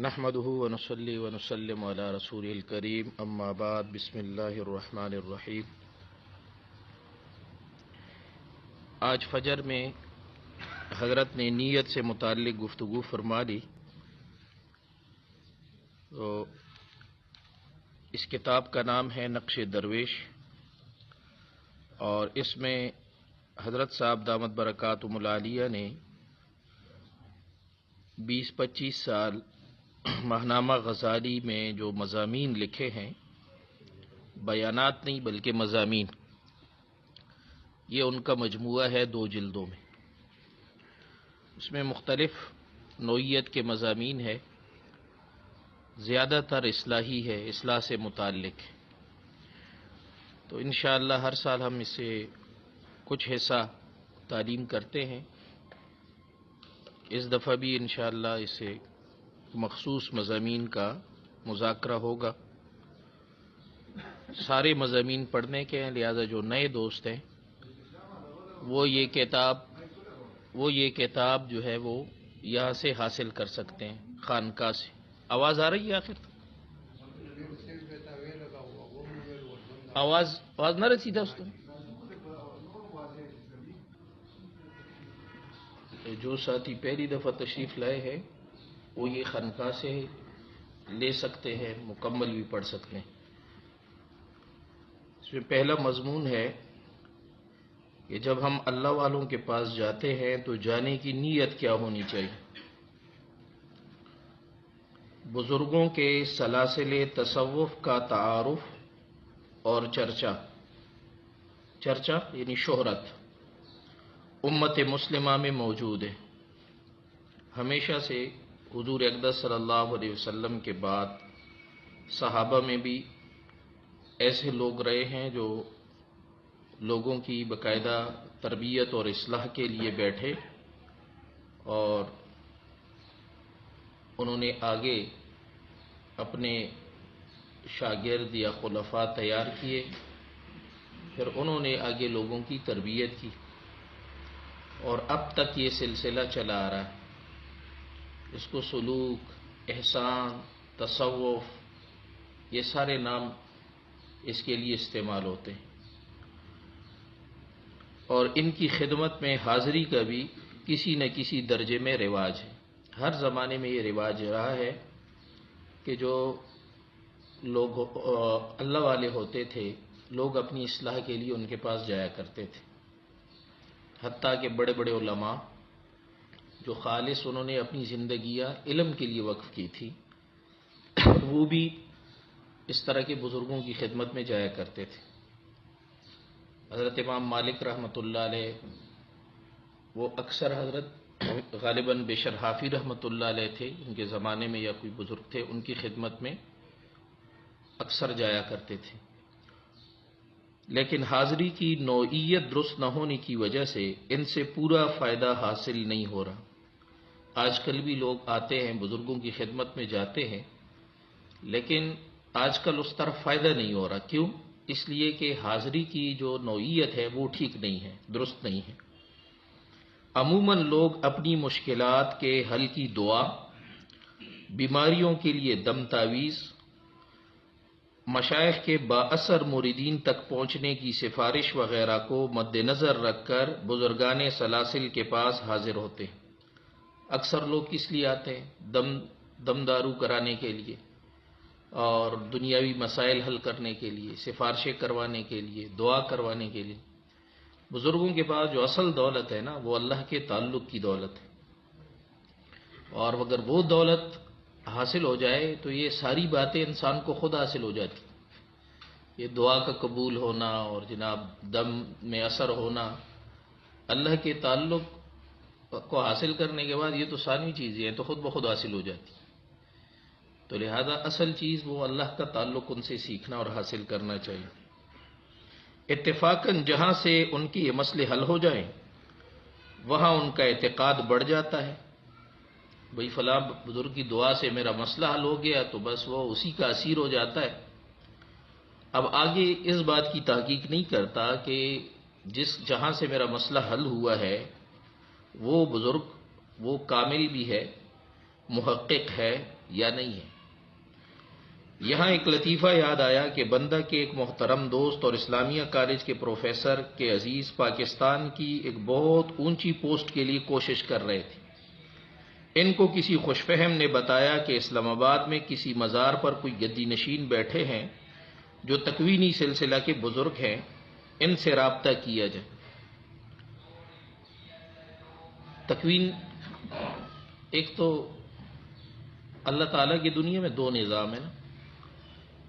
نحمده ونصلي ونسلم على رسول الكريم اما بعد بسم الله الرحمن الرحیم۔ آج فجر میں حضرت نے نیت سے متعلق گفتگو فرما لی، تو اس کتاب کا نام ہے نقش درویش، اور اس میں حضرت صاحب دامت برکاتہم العالیہ نے 20-25 سال ماہنامہ غزالی میں جو مضامین لکھے ہیں، بیانات نہیں بلکہ مضامین، یہ ان کا مجموعہ ہے 2 جلدوں میں۔ اس میں مختلف نوعیت کے مضامین ہے، زیادہ تر اصلاحی ہے، اصلاح سے متعلق ہے۔ تو انشاءاللہ ہر سال ہم اس سے کچھ حصہ تعلیم کرتے ہیں، اس دفعہ بھی انشاءاللہ اس سے مخصوص مضامین کا مذاکرہ ہوگا۔ سارے مضامین پڑھنے کے ہیں، لہذا جو نئے دوست ہیں وہ یہ کتاب جو ہے وہ یہاں سے حاصل کر سکتے ہیں، خانقاہ سے۔ آواز آ رہی ہے؟ آخر آواز نہ رسی تھا اس کو۔ جو ساتھی پہلی دفعہ تشریف لائے ہیں وہ یہ خانقاہ سے لے سکتے ہیں، مکمل بھی پڑھ سکتے ہیں۔ اس میں پہلا مضمون ہے کہ جب ہم اللہ والوں کے پاس جاتے ہیں تو جانے کی نیت کیا ہونی چاہیے۔ بزرگوں کے سلاسل تصوف کا تعارف اور چرچا یعنی شہرت امت مسلمہ میں موجود ہے۔ ہمیشہ سے حضور اقدس صلی اللہ علیہ وسلم کے بعد صحابہ میں بھی ایسے لوگ رہے ہیں جو لوگوں کی باقاعدہ تربیت اور اصلاح کے لیے بیٹھے، اور انہوں نے آگے اپنے شاگرد یا خلفاء تیار کیے، پھر انہوں نے آگے لوگوں کی تربیت کی، اور اب تک یہ سلسلہ چلا آ رہا ہے۔ اس کو سلوک، احسان، تصوف، یہ سارے نام اس کے لیے استعمال ہوتے ہیں، اور ان کی خدمت میں حاضری کا بھی کسی نہ کسی درجے میں رواج ہے۔ ہر زمانے میں یہ رواج رہا ہے کہ جو لوگ اللہ والے ہوتے تھے، لوگ اپنی اصلاح کے لیے ان کے پاس جایا کرتے تھے، حتیٰ کہ بڑے بڑے علماء جو خالص انہوں نے اپنی زندگیاں علم کے لیے وقف کی تھی، وہ بھی اس طرح کے بزرگوں کی خدمت میں جایا کرتے تھے۔ حضرت امام مالک رحمۃ اللہ علیہ، وہ اکثر حضرت غالباً بشر حافی رحمۃ اللہ علیہ تھے، ان کے زمانے میں یا کوئی بزرگ تھے، ان کی خدمت میں اکثر جایا کرتے تھے، لیکن حاضری کی نوعیت درست نہ ہونے کی وجہ سے ان سے پورا فائدہ حاصل نہیں ہو رہا۔ آج کل بھی لوگ آتے ہیں، بزرگوں کی خدمت میں جاتے ہیں، لیکن آج کل اس طرف فائدہ نہیں ہو رہا۔ کیوں؟ اس لیے کہ حاضری کی جو نوعیت ہے وہ ٹھیک نہیں ہے، درست نہیں ہے۔ عموماً لوگ اپنی مشکلات کے حل کی دعا، بیماریوں کے لیے دم تعویذ، مشائخ کے بااثر مریدین تک پہنچنے کی سفارش وغیرہ کو مد نظر رکھ کر بزرگان سلاسل کے پاس حاضر ہوتے ہیں۔ اکثر لوگ کس لیے آتے ہیں؟ دم دارو کرانے کے لیے، اور دنیاوی مسائل حل کرنے کے لیے، سفارشیں کروانے کے لیے، دعا کروانے کے لیے۔ بزرگوں کے پاس جو اصل دولت ہے نا، وہ اللہ کے تعلق کی دولت ہے، اور اگر وہ دولت حاصل ہو جائے تو یہ ساری باتیں انسان کو خود حاصل ہو جاتی۔ یہ دعا کا قبول ہونا اور جناب دم میں اثر ہونا، اللہ کے تعلق کو حاصل کرنے کے بعد یہ تو ثانوی چیزیں ہیں، تو خود بخود حاصل ہو جاتی۔ تو لہذا اصل چیز وہ اللہ کا تعلق ان سے سیکھنا اور حاصل کرنا چاہیے۔ اتفاقاً جہاں سے ان کی یہ مسئلے حل ہو جائیں، وہاں ان کا اعتقاد بڑھ جاتا ہے۔ بھئی فلاں بزرگ کی دعا سے میرا مسئلہ حل ہو گیا، تو بس وہ اسی کا اسیر ہو جاتا ہے۔ اب آگے اس بات کی تحقیق نہیں کرتا کہ جہاں سے میرا مسئلہ حل ہوا ہے وہ بزرگ وہ کامل بھی ہے، محقق ہے یا نہیں ہے۔ یہاں ایک لطیفہ یاد آیا کہ بندہ کے ایک محترم دوست اور اسلامیہ کالج کے پروفیسر کے عزیز پاکستان کی ایک بہت اونچی پوسٹ کے لیے کوشش کر رہے تھے۔ ان کو کسی خوش فہم نے بتایا کہ اسلام آباد میں کسی مزار پر کوئی گدی نشین بیٹھے ہیں جو تکوینی سلسلہ کے بزرگ ہیں، ان سے رابطہ کیا جائے۔ تکوین ایک تو اللہ تعالیٰ کی دنیا میں دو نظام ہیں نا،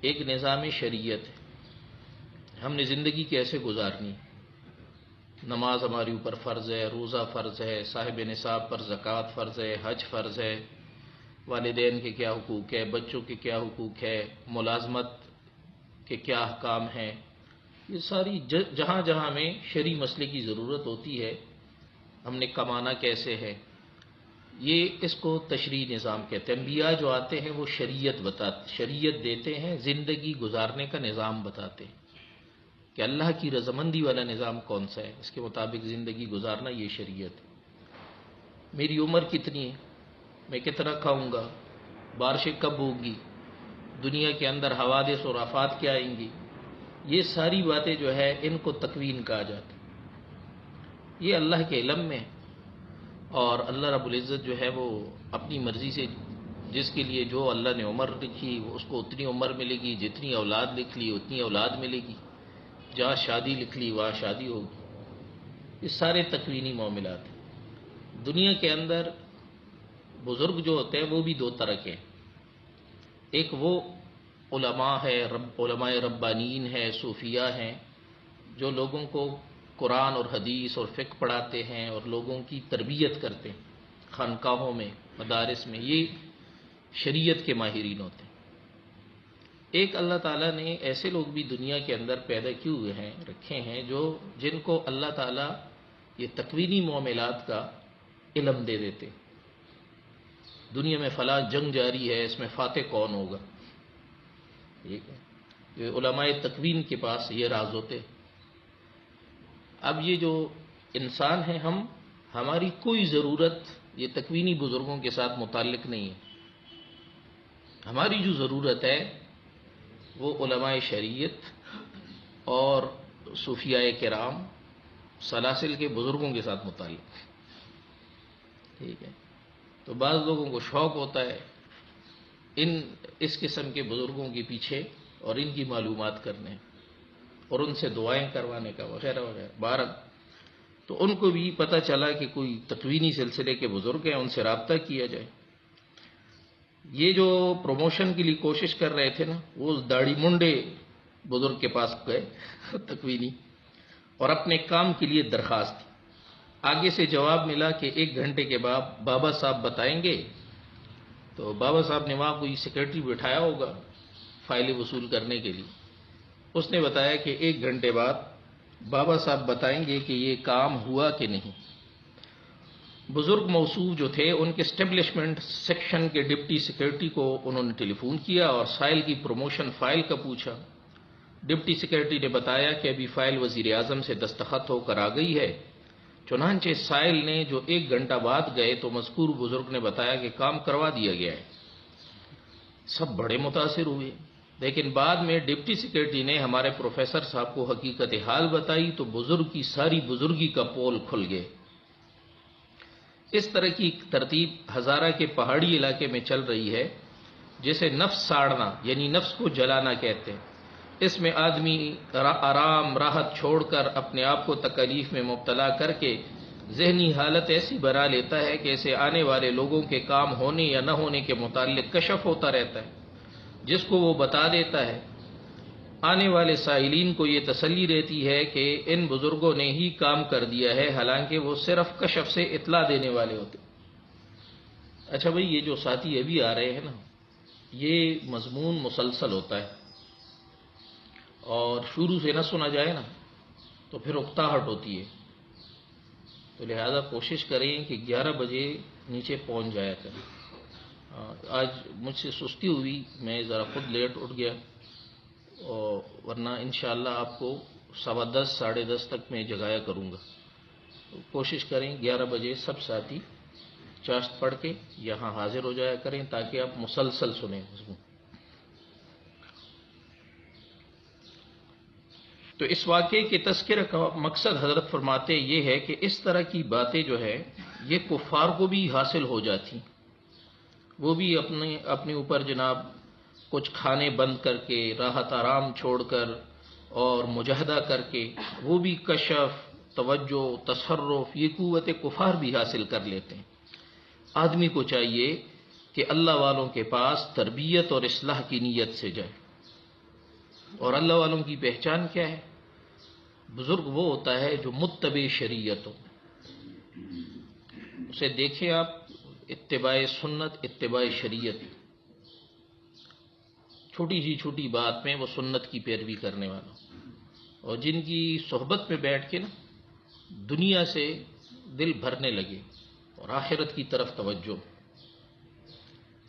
ایک نظام شریعت ہے، ہم نے زندگی کیسے گزارنی، نماز ہمارے اوپر فرض ہے، روزہ فرض ہے، صاحب نصاب پر زکوٰۃ فرض ہے، حج فرض ہے، والدین کے کیا حقوق ہے، بچوں کے کیا حقوق ہے، ملازمت کے کیا احکام ہیں، یہ ساری جہاں جہاں ہمیں شرعی مسئلے کی ضرورت ہوتی ہے، ہم نے کمانا کیسے ہے، یہ اس کو تشریعی نظام کہتے ہیں۔ انبیاء جو آتے ہیں وہ شریعت دیتے ہیں، زندگی گزارنے کا نظام بتاتے ہیں کہ اللہ کی رضامندی والا نظام کون سا ہے، اس کے مطابق زندگی گزارنا یہ شریعت ہے۔ میری عمر کتنی ہے، میں کتنا کھاؤں گا، بارشیں کب ہوگی، دنیا کے اندر حوادث اور آفات کیا آئیں گی، یہ ساری باتیں جو ہے ان کو تکوین کہا جاتا ہے۔ یہ اللہ کے علم میں، اور اللہ رب العزت جو ہے وہ اپنی مرضی سے جس کے لیے جو اللہ نے عمر لکھی اس کو اتنی عمر ملے گی، جتنی اولاد لکھ لی اتنی اولاد ملے گی، جہاں شادی لکھ لی وہاں شادی ہوگی۔ یہ سارے تکوینی معاملات ہیں۔ دنیا کے اندر بزرگ جو ہوتے ہیں وہ بھی دو طرح کے ہیں، ایک وہ علماء ہے، علماء ربانیین ہے، صوفیاء ہیں، جو لوگوں کو قرآن اور حدیث اور فقہ پڑھاتے ہیں اور لوگوں کی تربیت کرتے ہیں خانقاہوں میں، مدارس میں، یہ شریعت کے ماہرین ہوتے ہیں۔ ایک اللہ تعالیٰ نے ایسے لوگ بھی دنیا کے اندر پیدا کیے ہوئے ہیں، رکھے ہیں، جن کو اللہ تعالیٰ یہ تکوینی معاملات کا علم دے دیتے۔ دنیا میں فلاں جنگ جاری ہے، اس میں فاتح کون ہوگا، ٹھیک ہے، یہ علماء تکوین کے پاس یہ راز ہوتے۔ اب یہ جو انسان ہیں، ہماری کوئی ضرورت یہ تکوینی بزرگوں کے ساتھ متعلق نہیں ہے۔ ہماری جو ضرورت ہے وہ علماء شریعت اور صوفیاء کرام سلاسل کے بزرگوں کے ساتھ متعلق ہے، ٹھیک ہے۔ تو بعض لوگوں کو شوق ہوتا ہے اس قسم کے بزرگوں کے پیچھے اور ان کی معلومات کرنے اور ان سے دعائیں کروانے کا وغیرہ وغیرہ۔ بہرحال تو ان کو بھی پتہ چلا کہ کوئی تکوینی سلسلے کے بزرگ ہیں، ان سے رابطہ کیا جائے۔ یہ جو پروموشن کے لیے کوشش کر رہے تھے نا، وہ اس داڑھی منڈے بزرگ کے پاس گئے تکوینی، اور اپنے کام کے لیے درخواست دی۔ آگے سے جواب ملا کہ 1 گھنٹے کے بعد بابا صاحب بتائیں گے۔ تو بابا صاحب نے وہاں کوئی سیکرٹری بٹھایا ہوگا فائلیں وصول کرنے کے لیے، اس نے بتایا کہ 1 گھنٹے بعد بابا صاحب بتائیں گے کہ یہ کام ہوا کہ نہیں۔ بزرگ موصوف جو تھے ان کے اسٹیبلشمنٹ سیکشن کے ڈپٹی سیکرٹری کو انہوں نے ٹیلی فون کیا اور سائل کی پروموشن فائل کا پوچھا۔ ڈپٹی سیکرٹری نے بتایا کہ ابھی فائل وزیر اعظم سے دستخط ہو کر آ گئی ہے۔ چنانچہ سائل نے جو 1 گھنٹہ بعد گئے تو مذکور بزرگ نے بتایا کہ کام کروا دیا گیا ہے۔ سب بڑے متاثر ہوئے، لیکن بعد میں ڈپٹی سیکرٹری نے ہمارے پروفیسر صاحب کو حقیقت حال بتائی تو بزرگ کی ساری بزرگی کا پول کھل گئے۔ اس طرح کی ترتیب ہزارہ کے پہاڑی علاقے میں چل رہی ہے، جسے نفس ساڑنا یعنی نفس کو جلانا کہتے ہیں۔ اس میں آدمی آرام راحت چھوڑ کر اپنے آپ کو تکلیف میں مبتلا کر کے ذہنی حالت ایسی بنا لیتا ہے کہ اسے آنے والے لوگوں کے کام ہونے یا نہ ہونے کے متعلق کشف ہوتا رہتا ہے، جس کو وہ بتا دیتا ہے۔ آنے والے سائلین کو یہ تسلی رہتی ہے کہ ان بزرگوں نے ہی کام کر دیا ہے، حالانکہ وہ صرف کشف سے اطلاع دینے والے ہوتے۔ اچھا بھائی، یہ جو ساتھی ابھی آ رہے ہیں نا، یہ مضمون مسلسل ہوتا ہے، اور شروع سے نہ سنا جائے نا تو پھر اکتاہٹ ہوتی ہے۔ تو لہذا کوشش کریں کہ 11 بجے نیچے پہنچ جایا کریں۔ آج مجھ سے سستی ہوئی، میں ذرا خود لیٹ اٹھ گیا، اور ورنہ انشاءاللہ آپ کو 10:15 10:30 تک میں جگایا کروں گا۔ تو کوشش کریں 11 بجے سب ساتھی چاشت پڑھ کے یہاں حاضر ہو جایا کریں تاکہ آپ مسلسل سنیں اس کو۔ تو اس واقعے کے تذکرہ کا مقصد حضرت فرماتے یہ ہے کہ اس طرح کی باتیں جو ہے یہ کفار کو بھی حاصل ہو جاتی، وہ بھی اپنے اوپر جناب کچھ کھانے بند کر کے، راحت آرام چھوڑ کر اور مجاہدہ کر کے وہ بھی کشف، توجہ، تصرف، یہ قوت کفار بھی حاصل کر لیتے ہیں۔ آدمی کو چاہیے کہ اللہ والوں کے پاس تربیت اور اصلاح کی نیت سے جائے۔ اور اللہ والوں کی پہچان کیا ہے؟ بزرگ وہ ہوتا ہے جو متبع شریعت ہو، اسے دیکھیں آپ، اتباع سنت، اتباع شریعت، چھوٹی سی چھوٹی بات میں وہ سنت کی پیروی کرنے والا، اور جن کی صحبت میں بیٹھ کے نا دنیا سے دل بھرنے لگے اور آخرت کی طرف توجہ،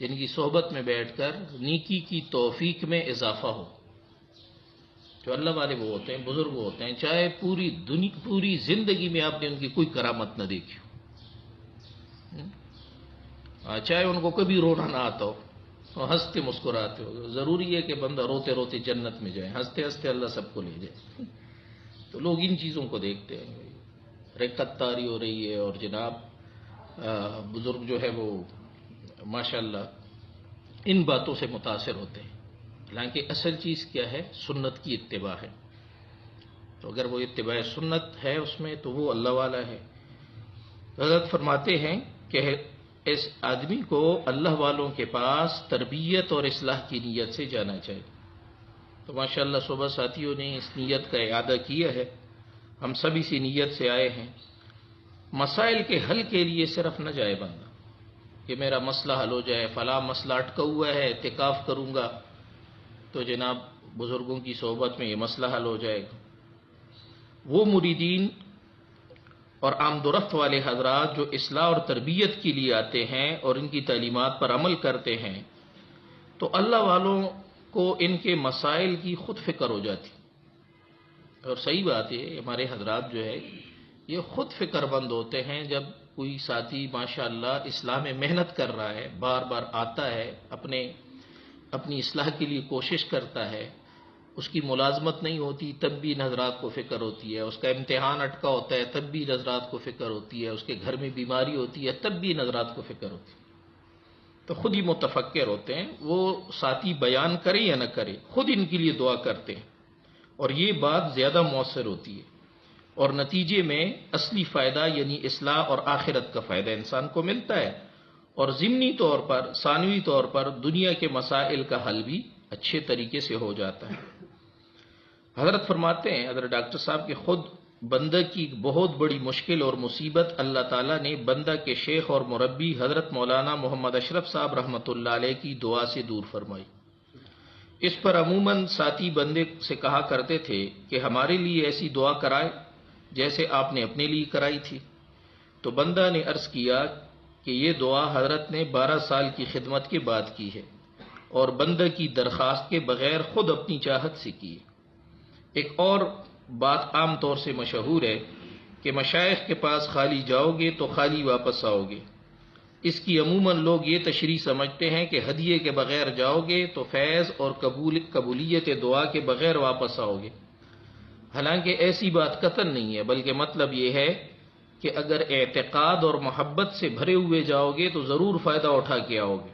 جن کی صحبت میں بیٹھ کر نیکی کی توفیق میں اضافہ ہو۔ جو اللہ والے وہ ہوتے ہیں، بزرگ وہ ہوتے ہیں، چاہے پوری زندگی میں آپ نے ان کی کوئی کرامت نہ دیکھی ہو، چاہے ان کو کبھی رونا نہ آتا ہو، اور ہنستے مسکراتے ہو۔ ضروری ہے کہ بندہ روتے روتے جنت میں جائے، ہنستے ہنستے اللہ سب کو لے جائے۔ تو لوگ ان چیزوں کو دیکھتے ہیں، رکعت طاری ہو رہی ہے اور جناب بزرگ جو ہے وہ ماشاءاللہ ان باتوں سے متاثر ہوتے ہیں، حالانکہ اصل چیز کیا ہے؟ سنت کی اتباع ہے۔ تو اگر وہ اتباع سنت ہے اس میں تو وہ اللہ والا ہے۔ حضرت فرماتے ہیں کہ اس آدمی کو اللہ والوں کے پاس تربیت اور اصلاح کی نیت سے جانا چاہیے۔ تو ماشاءاللہ صبح ساتھیوں نے اس نیت کا اعادہ کیا ہے، ہم سب اسی نیت سے آئے ہیں۔ مسائل کے حل کے لیے صرف نہ جائے بندہ کہ میرا مسئلہ حل ہو جائے، فلاں مسئلہ اٹکا ہوا ہے، اعتکاف کروں گا تو جناب بزرگوں کی صحبت میں یہ مسئلہ حل ہو جائے گا۔ وہ مریدین اور آمد و رفت والے حضرات جو اصلاح اور تربیت کے لیے آتے ہیں اور ان کی تعلیمات پر عمل کرتے ہیں تو اللہ والوں کو ان کے مسائل کی خود فکر ہو جاتی، اور صحیح بات ہے، ہمارے حضرات جو ہے یہ خود فکر مند ہوتے ہیں۔ جب کوئی ساتھی ماشاءاللہ اصلاح میں محنت کر رہا ہے، بار بار آتا ہے، اپنی اصلاح کے لیے کوشش کرتا ہے، اس کی ملازمت نہیں ہوتی تب بھی ان حضرات کو فکر ہوتی ہے، اس کا امتحان اٹکا ہوتا ہے تب بھی ان حضرات کو فکر ہوتی ہے، اس کے گھر میں بیماری ہوتی ہے تب بھی ان حضرات کو فکر ہوتی ہے، تو خود ہی متفکر ہوتے ہیں۔ وہ ساتھی بیان کرے یا نہ کرے، خود ان کے لیے دعا کرتے ہیں، اور یہ بات زیادہ مؤثر ہوتی ہے، اور نتیجے میں اصلی فائدہ یعنی اصلاح اور آخرت کا فائدہ انسان کو ملتا ہے، اور ضمنی طور پر، ثانوی طور پر دنیا کے مسائل کا حل بھی اچھے طریقے سے ہو جاتا ہے۔ حضرت فرماتے ہیں، حضرت ڈاکٹر صاحب کہ خود بندہ کی بہت بڑی مشکل اور مصیبت اللہ تعالیٰ نے بندہ کے شیخ اور مربی حضرت مولانا محمد اشرف صاحب رحمۃ اللہ علیہ کی دعا سے دور فرمائی۔ اس پر عموماً ساتھی بندے سے کہا کرتے تھے کہ ہمارے لیے ایسی دعا کرائے جیسے آپ نے اپنے لیے کرائی تھی۔ تو بندہ نے عرض کیا کہ یہ دعا حضرت نے 12 سال کی خدمت کے بعد کی ہے، اور بندہ کی درخواست کے بغیر خود اپنی چاہت سے کی ہے۔ ایک اور بات عام طور سے مشہور ہے کہ مشائخ کے پاس خالی جاؤ گے تو خالی واپس آؤ گے۔ اس کی عموماً لوگ یہ تشریح سمجھتے ہیں کہ ہدیے کے بغیر جاؤ گے تو فیض اور قبولیت دعا کے بغیر واپس آؤ گے، حالانکہ ایسی بات قطعاً نہیں ہے، بلکہ مطلب یہ ہے کہ اگر اعتقاد اور محبت سے بھرے ہوئے جاؤ گے تو ضرور فائدہ اٹھا کے آؤ گے،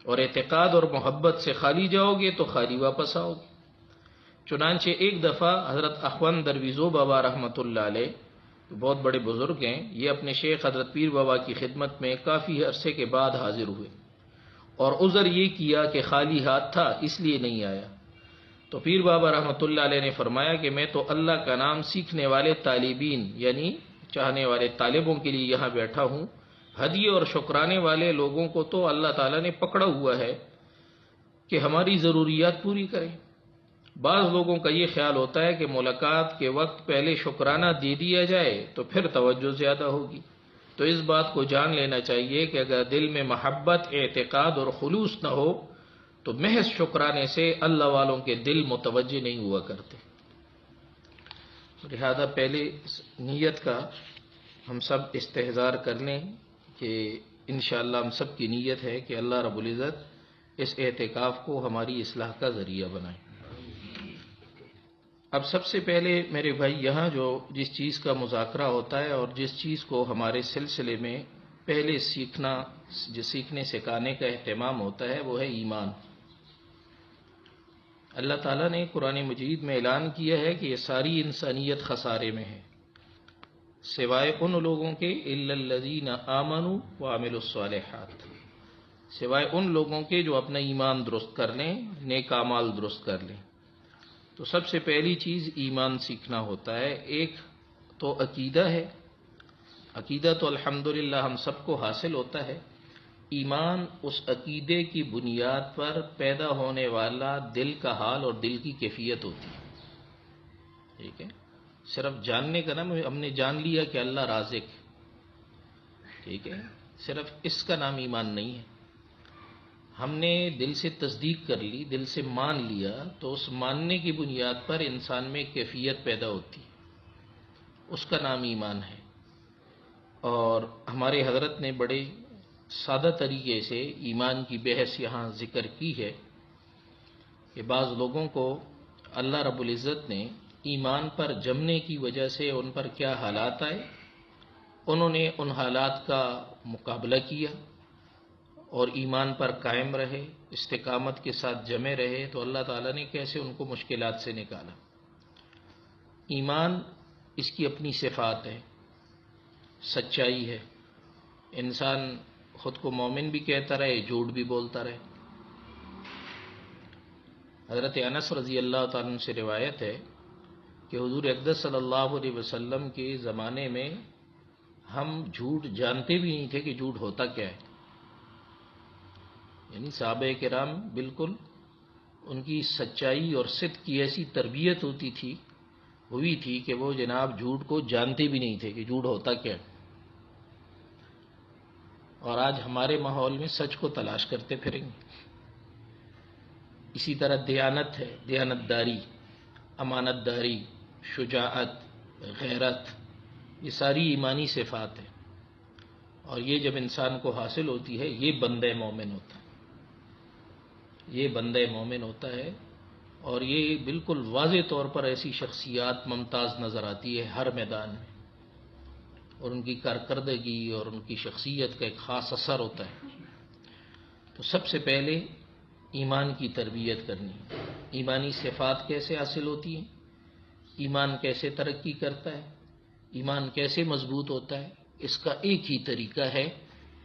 اور اعتقاد اور محبت سے خالی جاؤ گے تو خالی واپس آؤ گے۔ چنانچہ ایک دفعہ حضرت اخوند درویزو بابا رحمۃ اللہ علیہ، بہت بڑے بزرگ ہیں، یہ اپنے شیخ حضرت پیر بابا کی خدمت میں کافی عرصے کے بعد حاضر ہوئے، اور عذر یہ کیا کہ خالی ہاتھ تھا اس لیے نہیں آیا۔ تو پیر بابا رحمۃ اللہ علیہ نے فرمایا کہ میں تو اللہ کا نام سیکھنے والے طالبین یعنی چاہنے والے طالبوں کے لیے یہاں بیٹھا ہوں، ہدیے اور شکرانے والے لوگوں کو تو اللہ تعالیٰ نے پکڑا ہوا ہے کہ ہماری ضروریات پوری کریں۔ بعض لوگوں کا یہ خیال ہوتا ہے کہ ملاقات کے وقت پہلے شکرانہ دے دیا جائے تو پھر توجہ زیادہ ہوگی، تو اس بات کو جان لینا چاہیے کہ اگر دل میں محبت، اعتقاد اور خلوص نہ ہو تو محض شکرانے سے اللہ والوں کے دل متوجہ نہیں ہوا کرتے۔ لہذا پہلے نیت کا ہم سب استحضار کر لیں کہ انشاءاللہ ہم سب کی نیت ہے کہ اللہ رب العزت اس اعتکاف کو ہماری اصلاح کا ذریعہ بنائے۔ اب سب سے پہلے میرے بھائی یہاں جس چیز کا مذاکرہ ہوتا ہے اور جس چیز کو ہمارے سلسلے میں پہلے سیکھنے سکھانے کا اہتمام ہوتا ہے وہ ہے ایمان۔ اللہ تعالیٰ نے قرآن مجید میں اعلان کیا ہے کہ یہ ساری انسانیت خسارے میں ہے سوائے ان لوگوں کے الا الذین آمنوا وعملوا الصالحات، سوائے ان لوگوں کے جو اپنا ایمان درست کر لیں، نیک اعمال درست کر لیں۔ تو سب سے پہلی چیز ایمان سیکھنا ہوتا ہے۔ ایک تو عقیدہ ہے، عقیدہ تو الحمدللہ ہم سب کو حاصل ہوتا ہے۔ ایمان اس عقیدے کی بنیاد پر پیدا ہونے والا دل کا حال اور دل کی کیفیت ہوتی ہے، ٹھیک ہے؟ صرف جاننے کا نام، ہم نے جان لیا کہ اللہ رازق ہے، ٹھیک ہے، صرف اس کا نام ایمان نہیں ہے۔ ہم نے دل سے تصدیق کر لی، دل سے مان لیا، تو اس ماننے کی بنیاد پر انسان میں کیفیت پیدا ہوتی ہے، اس کا نام ایمان ہے۔ اور ہمارے حضرت نے بڑے سادہ طریقے سے ایمان کی بحث یہاں ذکر کی ہے کہ بعض لوگوں کو اللہ رب العزت نے ایمان پر جمنے کی وجہ سے ان پر کیا حالات آئے، انہوں نے ان حالات کا مقابلہ کیا اور ایمان پر قائم رہے، استقامت کے ساتھ جمے رہے، تو اللہ تعالیٰ نے کیسے ان کو مشکلات سے نکالا۔ ایمان اس کی اپنی صفات ہے، سچائی ہے، انسان خود کو مومن بھی کہتا رہے، جھوٹ بھی بولتا رہے۔ حضرت انس رضی اللہ تعالیٰ عنہ سے روایت ہے کہ حضور اقدس صلی اللہ علیہ وسلم کے زمانے میں ہم جھوٹ جانتے بھی نہیں تھے کہ جھوٹ ہوتا کیا ہے، یعنی صحابہ کرام بالکل ان کی سچائی اور صدق کی ایسی تربیت ہوئی تھی کہ وہ جناب جھوٹ کو جانتے بھی نہیں تھے کہ جھوٹ ہوتا کیا ہے۔ اور آج ہمارے ماحول میں سچ کو تلاش کرتے پھریں گے۔ اسی طرح دیانت ہے، دیانت داری، امانت داری، شجاعت، غیرت، یہ ساری ایمانی صفات ہیں، اور یہ جب انسان کو حاصل ہوتی ہے یہ بندہ مومن ہوتا ہے، یہ بندہ مومن ہوتا ہے۔ اور یہ بالکل واضح طور پر ایسی شخصیات ممتاز نظر آتی ہے ہر میدان میں، اور ان کی کارکردگی اور ان کی شخصیت کا ایک خاص اثر ہوتا ہے۔ تو سب سے پہلے ایمان کی تربیت کرنی۔ ایمانی صفات کیسے حاصل ہوتی ہیں، ایمان کیسے ترقی کرتا ہے، ایمان کیسے مضبوط ہوتا ہے، اس کا ایک ہی طریقہ ہے،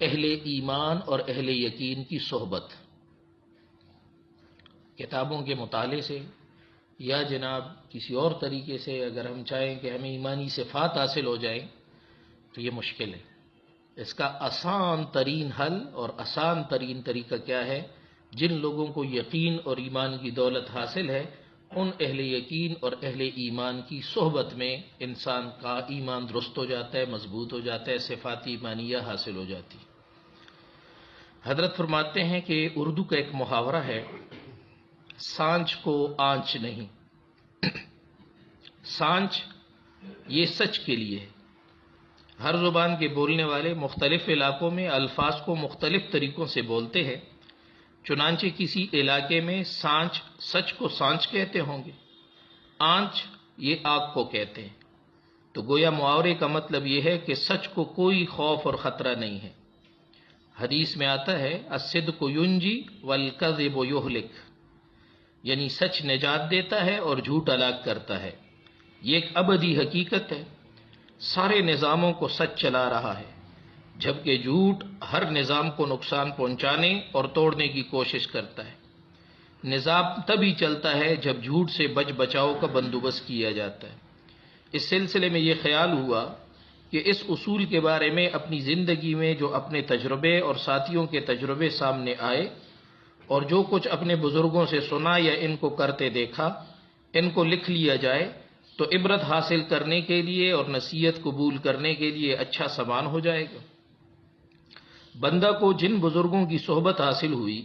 اہل ایمان اور اہل یقین کی صحبت۔ کتابوں کے مطالعے سے یا جناب کسی اور طریقے سے اگر ہم چاہیں کہ ہمیں ایمانی صفات حاصل ہو جائیں تو یہ مشکل ہے۔ اس کا آسان ترین حل اور آسان ترین طریقہ کیا ہے؟ جن لوگوں کو یقین اور ایمان کی دولت حاصل ہے، ان اہل یقین اور اہل ایمان کی صحبت میں انسان کا ایمان درست ہو جاتا ہے، مضبوط ہو جاتا ہے، صفات ایمانیہ حاصل ہو جاتی۔ حضرت فرماتے ہیں کہ اردو کا ایک محاورہ ہے، سانچ کو آنچ نہیں۔ سانچ یہ سچ کے لیے ہے۔ ہر زبان کے بولنے والے مختلف علاقوں میں الفاظ کو مختلف طریقوں سے بولتے ہیں، چنانچہ کسی علاقے میں سانچ سچ کو سانچ کہتے ہوں گے، آنچ یہ آگ کو کہتے ہیں۔ تو گویا محاورے کا مطلب یہ ہے کہ سچ کو کوئی خوف اور خطرہ نہیں ہے۔ حدیث میں آتا ہے الصدق ینجی والکذب یہلک، یعنی سچ نجات دیتا ہے اور جھوٹ ہلاک کرتا ہے۔ یہ ایک ابدی حقیقت ہے، سارے نظاموں کو سچ چلا رہا ہے، جبکہ جھوٹ ہر نظام کو نقصان پہنچانے اور توڑنے کی کوشش کرتا ہے۔ نظام تبھی چلتا ہے جب جھوٹ سے بچاؤ کا بندوبست کیا جاتا ہے۔ اس سلسلے میں یہ خیال ہوا کہ اس اصول کے بارے میں اپنی زندگی میں جو اپنے تجربے اور ساتھیوں کے تجربے سامنے آئے اور جو کچھ اپنے بزرگوں سے سنا یا ان کو کرتے دیکھا، ان کو لکھ لیا جائے تو عبرت حاصل کرنے کے لیے اور نصیحت قبول کرنے کے لیے اچھا سامان ہو جائے گا۔ بندہ کو جن بزرگوں کی صحبت حاصل ہوئی،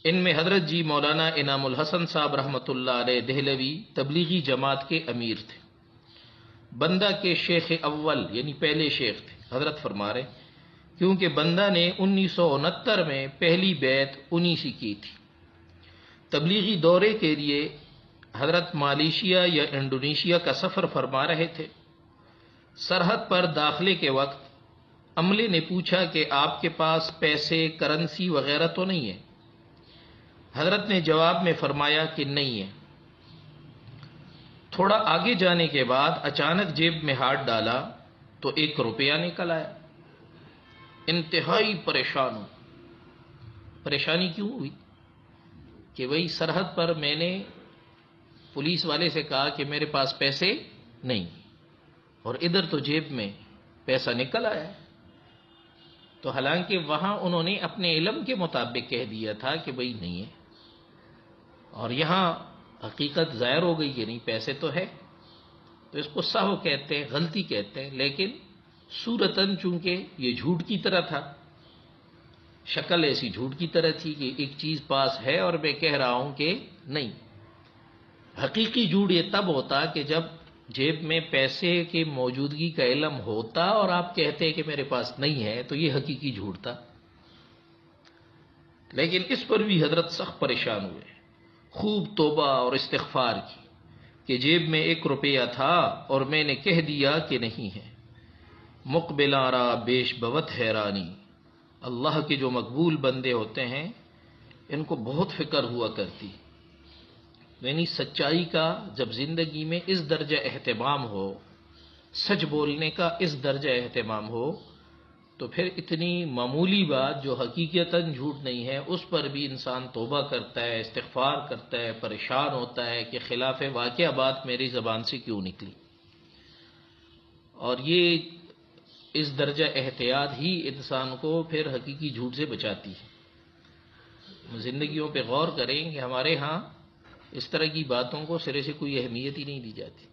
ان میں حضرت جی مولانا انعام الحسن صاحب رحمۃ اللہ علیہ دہلوی تبلیغی جماعت کے امیر تھے۔ بندہ کے شیخ اول یعنی پہلے شیخ تھے۔ حضرت فرما رہے کیونکہ بندہ نے 1969 میں پہلی بیعت انہی سے کی تھی۔ تبلیغی دورے کے لیے حضرت مالیشیا یا انڈونیشیا کا سفر فرما رہے تھے۔ سرحد پر داخلے کے وقت عملے نے پوچھا کہ آپ کے پاس پیسے، کرنسی وغیرہ تو نہیں ہے؟ حضرت نے جواب میں فرمایا کہ نہیں ہے۔ تھوڑا آگے جانے کے بعد اچانک جیب میں ہاتھ ڈالا تو 1 روپیہ نکل آیا۔ انتہائی پریشان ہوں۔ پریشانی کیوں ہوئی؟ کہ وہی سرحد پر میں نے پولیس والے سے کہا کہ میرے پاس پیسے نہیں، اور ادھر تو جیب میں پیسہ نکل آیا۔ تو حالانکہ وہاں انہوں نے اپنے علم کے مطابق کہہ دیا تھا کہ بھئی نہیں ہے، اور یہاں حقیقت ظاہر ہو گئی کہ نہیں، پیسے تو ہے۔ تو اس کو سہو کہتے ہیں، غلطی کہتے ہیں، لیکن صورتاً چونکہ یہ جھوٹ کی طرح تھا، شکل ایسی جھوٹ کی طرح تھی کہ ایک چیز پاس ہے اور میں کہہ رہا ہوں کہ نہیں۔ حقیقی جھوٹ یہ تب ہوتا کہ جب جیب میں پیسے کی موجودگی کا علم ہوتا اور آپ کہتے کہ میرے پاس نہیں ہے، تو یہ حقیقی جھوٹ تھا۔ لیکن اس پر بھی حضرت سخت پریشان ہوئے، خوب توبہ اور استغفار کی کہ جیب میں 1 روپیہ تھا اور میں نے کہہ دیا کہ نہیں ہے۔ مقبلاں را بیش بوت حیرانی، اللہ کے جو مقبول بندے ہوتے ہیں ان کو بہت فکر ہوا کرتی، یعنی سچائی کا جب زندگی میں اس درجہ اہتمام ہو، سچ بولنے کا اس درجہ اہتمام ہو، تو پھر اتنی معمولی بات جو حقیقتاً جھوٹ نہیں ہے اس پر بھی انسان توبہ کرتا ہے، استغفار کرتا ہے، پریشان ہوتا ہے کہ خلاف واقعہ بات میری زبان سے کیوں نکلی۔ اور یہ اس درجہ احتیاط ہی انسان کو پھر حقیقی جھوٹ سے بچاتی ہے۔ زندگیوں پہ غور کریں کہ ہمارے ہاں اس طرح کی باتوں کو سرے سے کوئی اہمیت ہی نہیں دی جاتی۔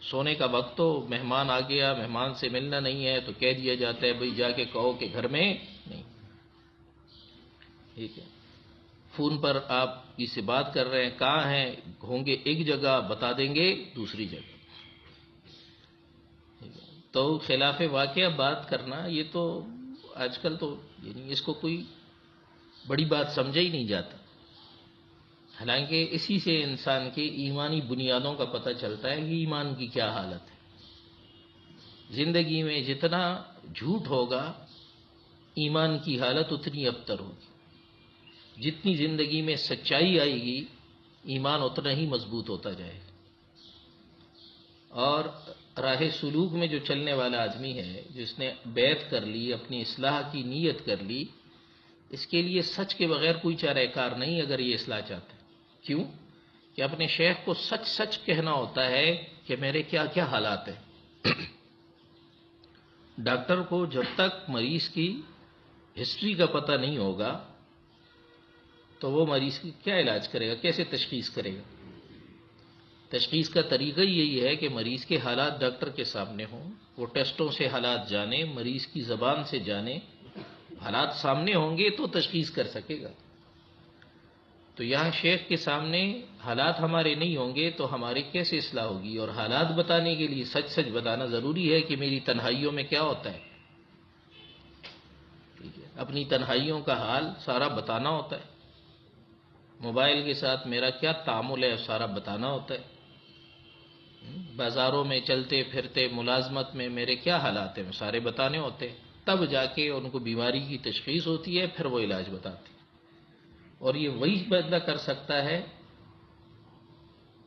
سونے کا وقت تو مہمان آ گیا، مہمان سے ملنا نہیں ہے تو کہہ دیا جاتا ہے بھئی جا کے کہو کہ گھر میں نہیں، ٹھیک ہے۔ فون پر آپ کسی سے بات کر رہے ہیں، کہاں ہیں، ہوں گے ایک جگہ، بتا دیں گے دوسری جگہ۔ تو خلاف واقعہ بات کرنا یہ تو آج کل تو یعنی اس کو کوئی بڑی بات سمجھا ہی نہیں جاتا، حالانکہ اسی سے انسان کے ایمانی بنیادوں کا پتہ چلتا ہے کہ ایمان کی کیا حالت ہے۔ زندگی میں جتنا جھوٹ ہوگا ایمان کی حالت اتنی ابتر ہوگی، جتنی زندگی میں سچائی آئے گی ایمان اتنا ہی مضبوط ہوتا جائے گا۔ اور راہ سلوک میں جو چلنے والا آدمی ہے، جس نے بیعت کر لی، اپنی اصلاح کی نیت کر لی، اس کے لیے سچ کے بغیر کوئی چارہ کار نہیں اگر یہ اصلاح چاہتا ہے۔ کیوں؟ کہ اپنے شیخ کو سچ سچ کہنا ہوتا ہے کہ میرے کیا کیا حالات ہیں۔ ڈاکٹر کو جب تک مریض کی ہسٹری کا پتہ نہیں ہوگا تو وہ مریض کی کیا علاج کرے گا، کیسے تشخیص کرے گا؟ تشخیص کا طریقہ یہی ہے کہ مریض کے حالات ڈاکٹر کے سامنے ہوں، وہ ٹیسٹوں سے حالات جانے، مریض کی زبان سے جانے، حالات سامنے ہوں گے تو تشخیص کر سکے گا۔ تو یہاں شیخ کے سامنے حالات ہمارے نہیں ہوں گے تو ہماری کیسے اصلاح ہوگی؟ اور حالات بتانے کے لیے سچ سچ بتانا ضروری ہے کہ میری تنہائیوں میں کیا ہوتا ہے، ٹھیک ہے، اپنی تنہائیوں کا حال سارا بتانا ہوتا ہے، موبائل کے ساتھ میرا کیا تعامل ہے سارا بتانا ہوتا ہے، بازاروں میں چلتے پھرتے ملازمت میں میرے کیا حالات ہیں سارے بتانے ہوتے ہیں، تب جا کے ان کو بیماری کی تشخیص ہوتی ہے، پھر وہ علاج بتاتے ہیں۔ اور یہ وہی بندہ کر سکتا ہے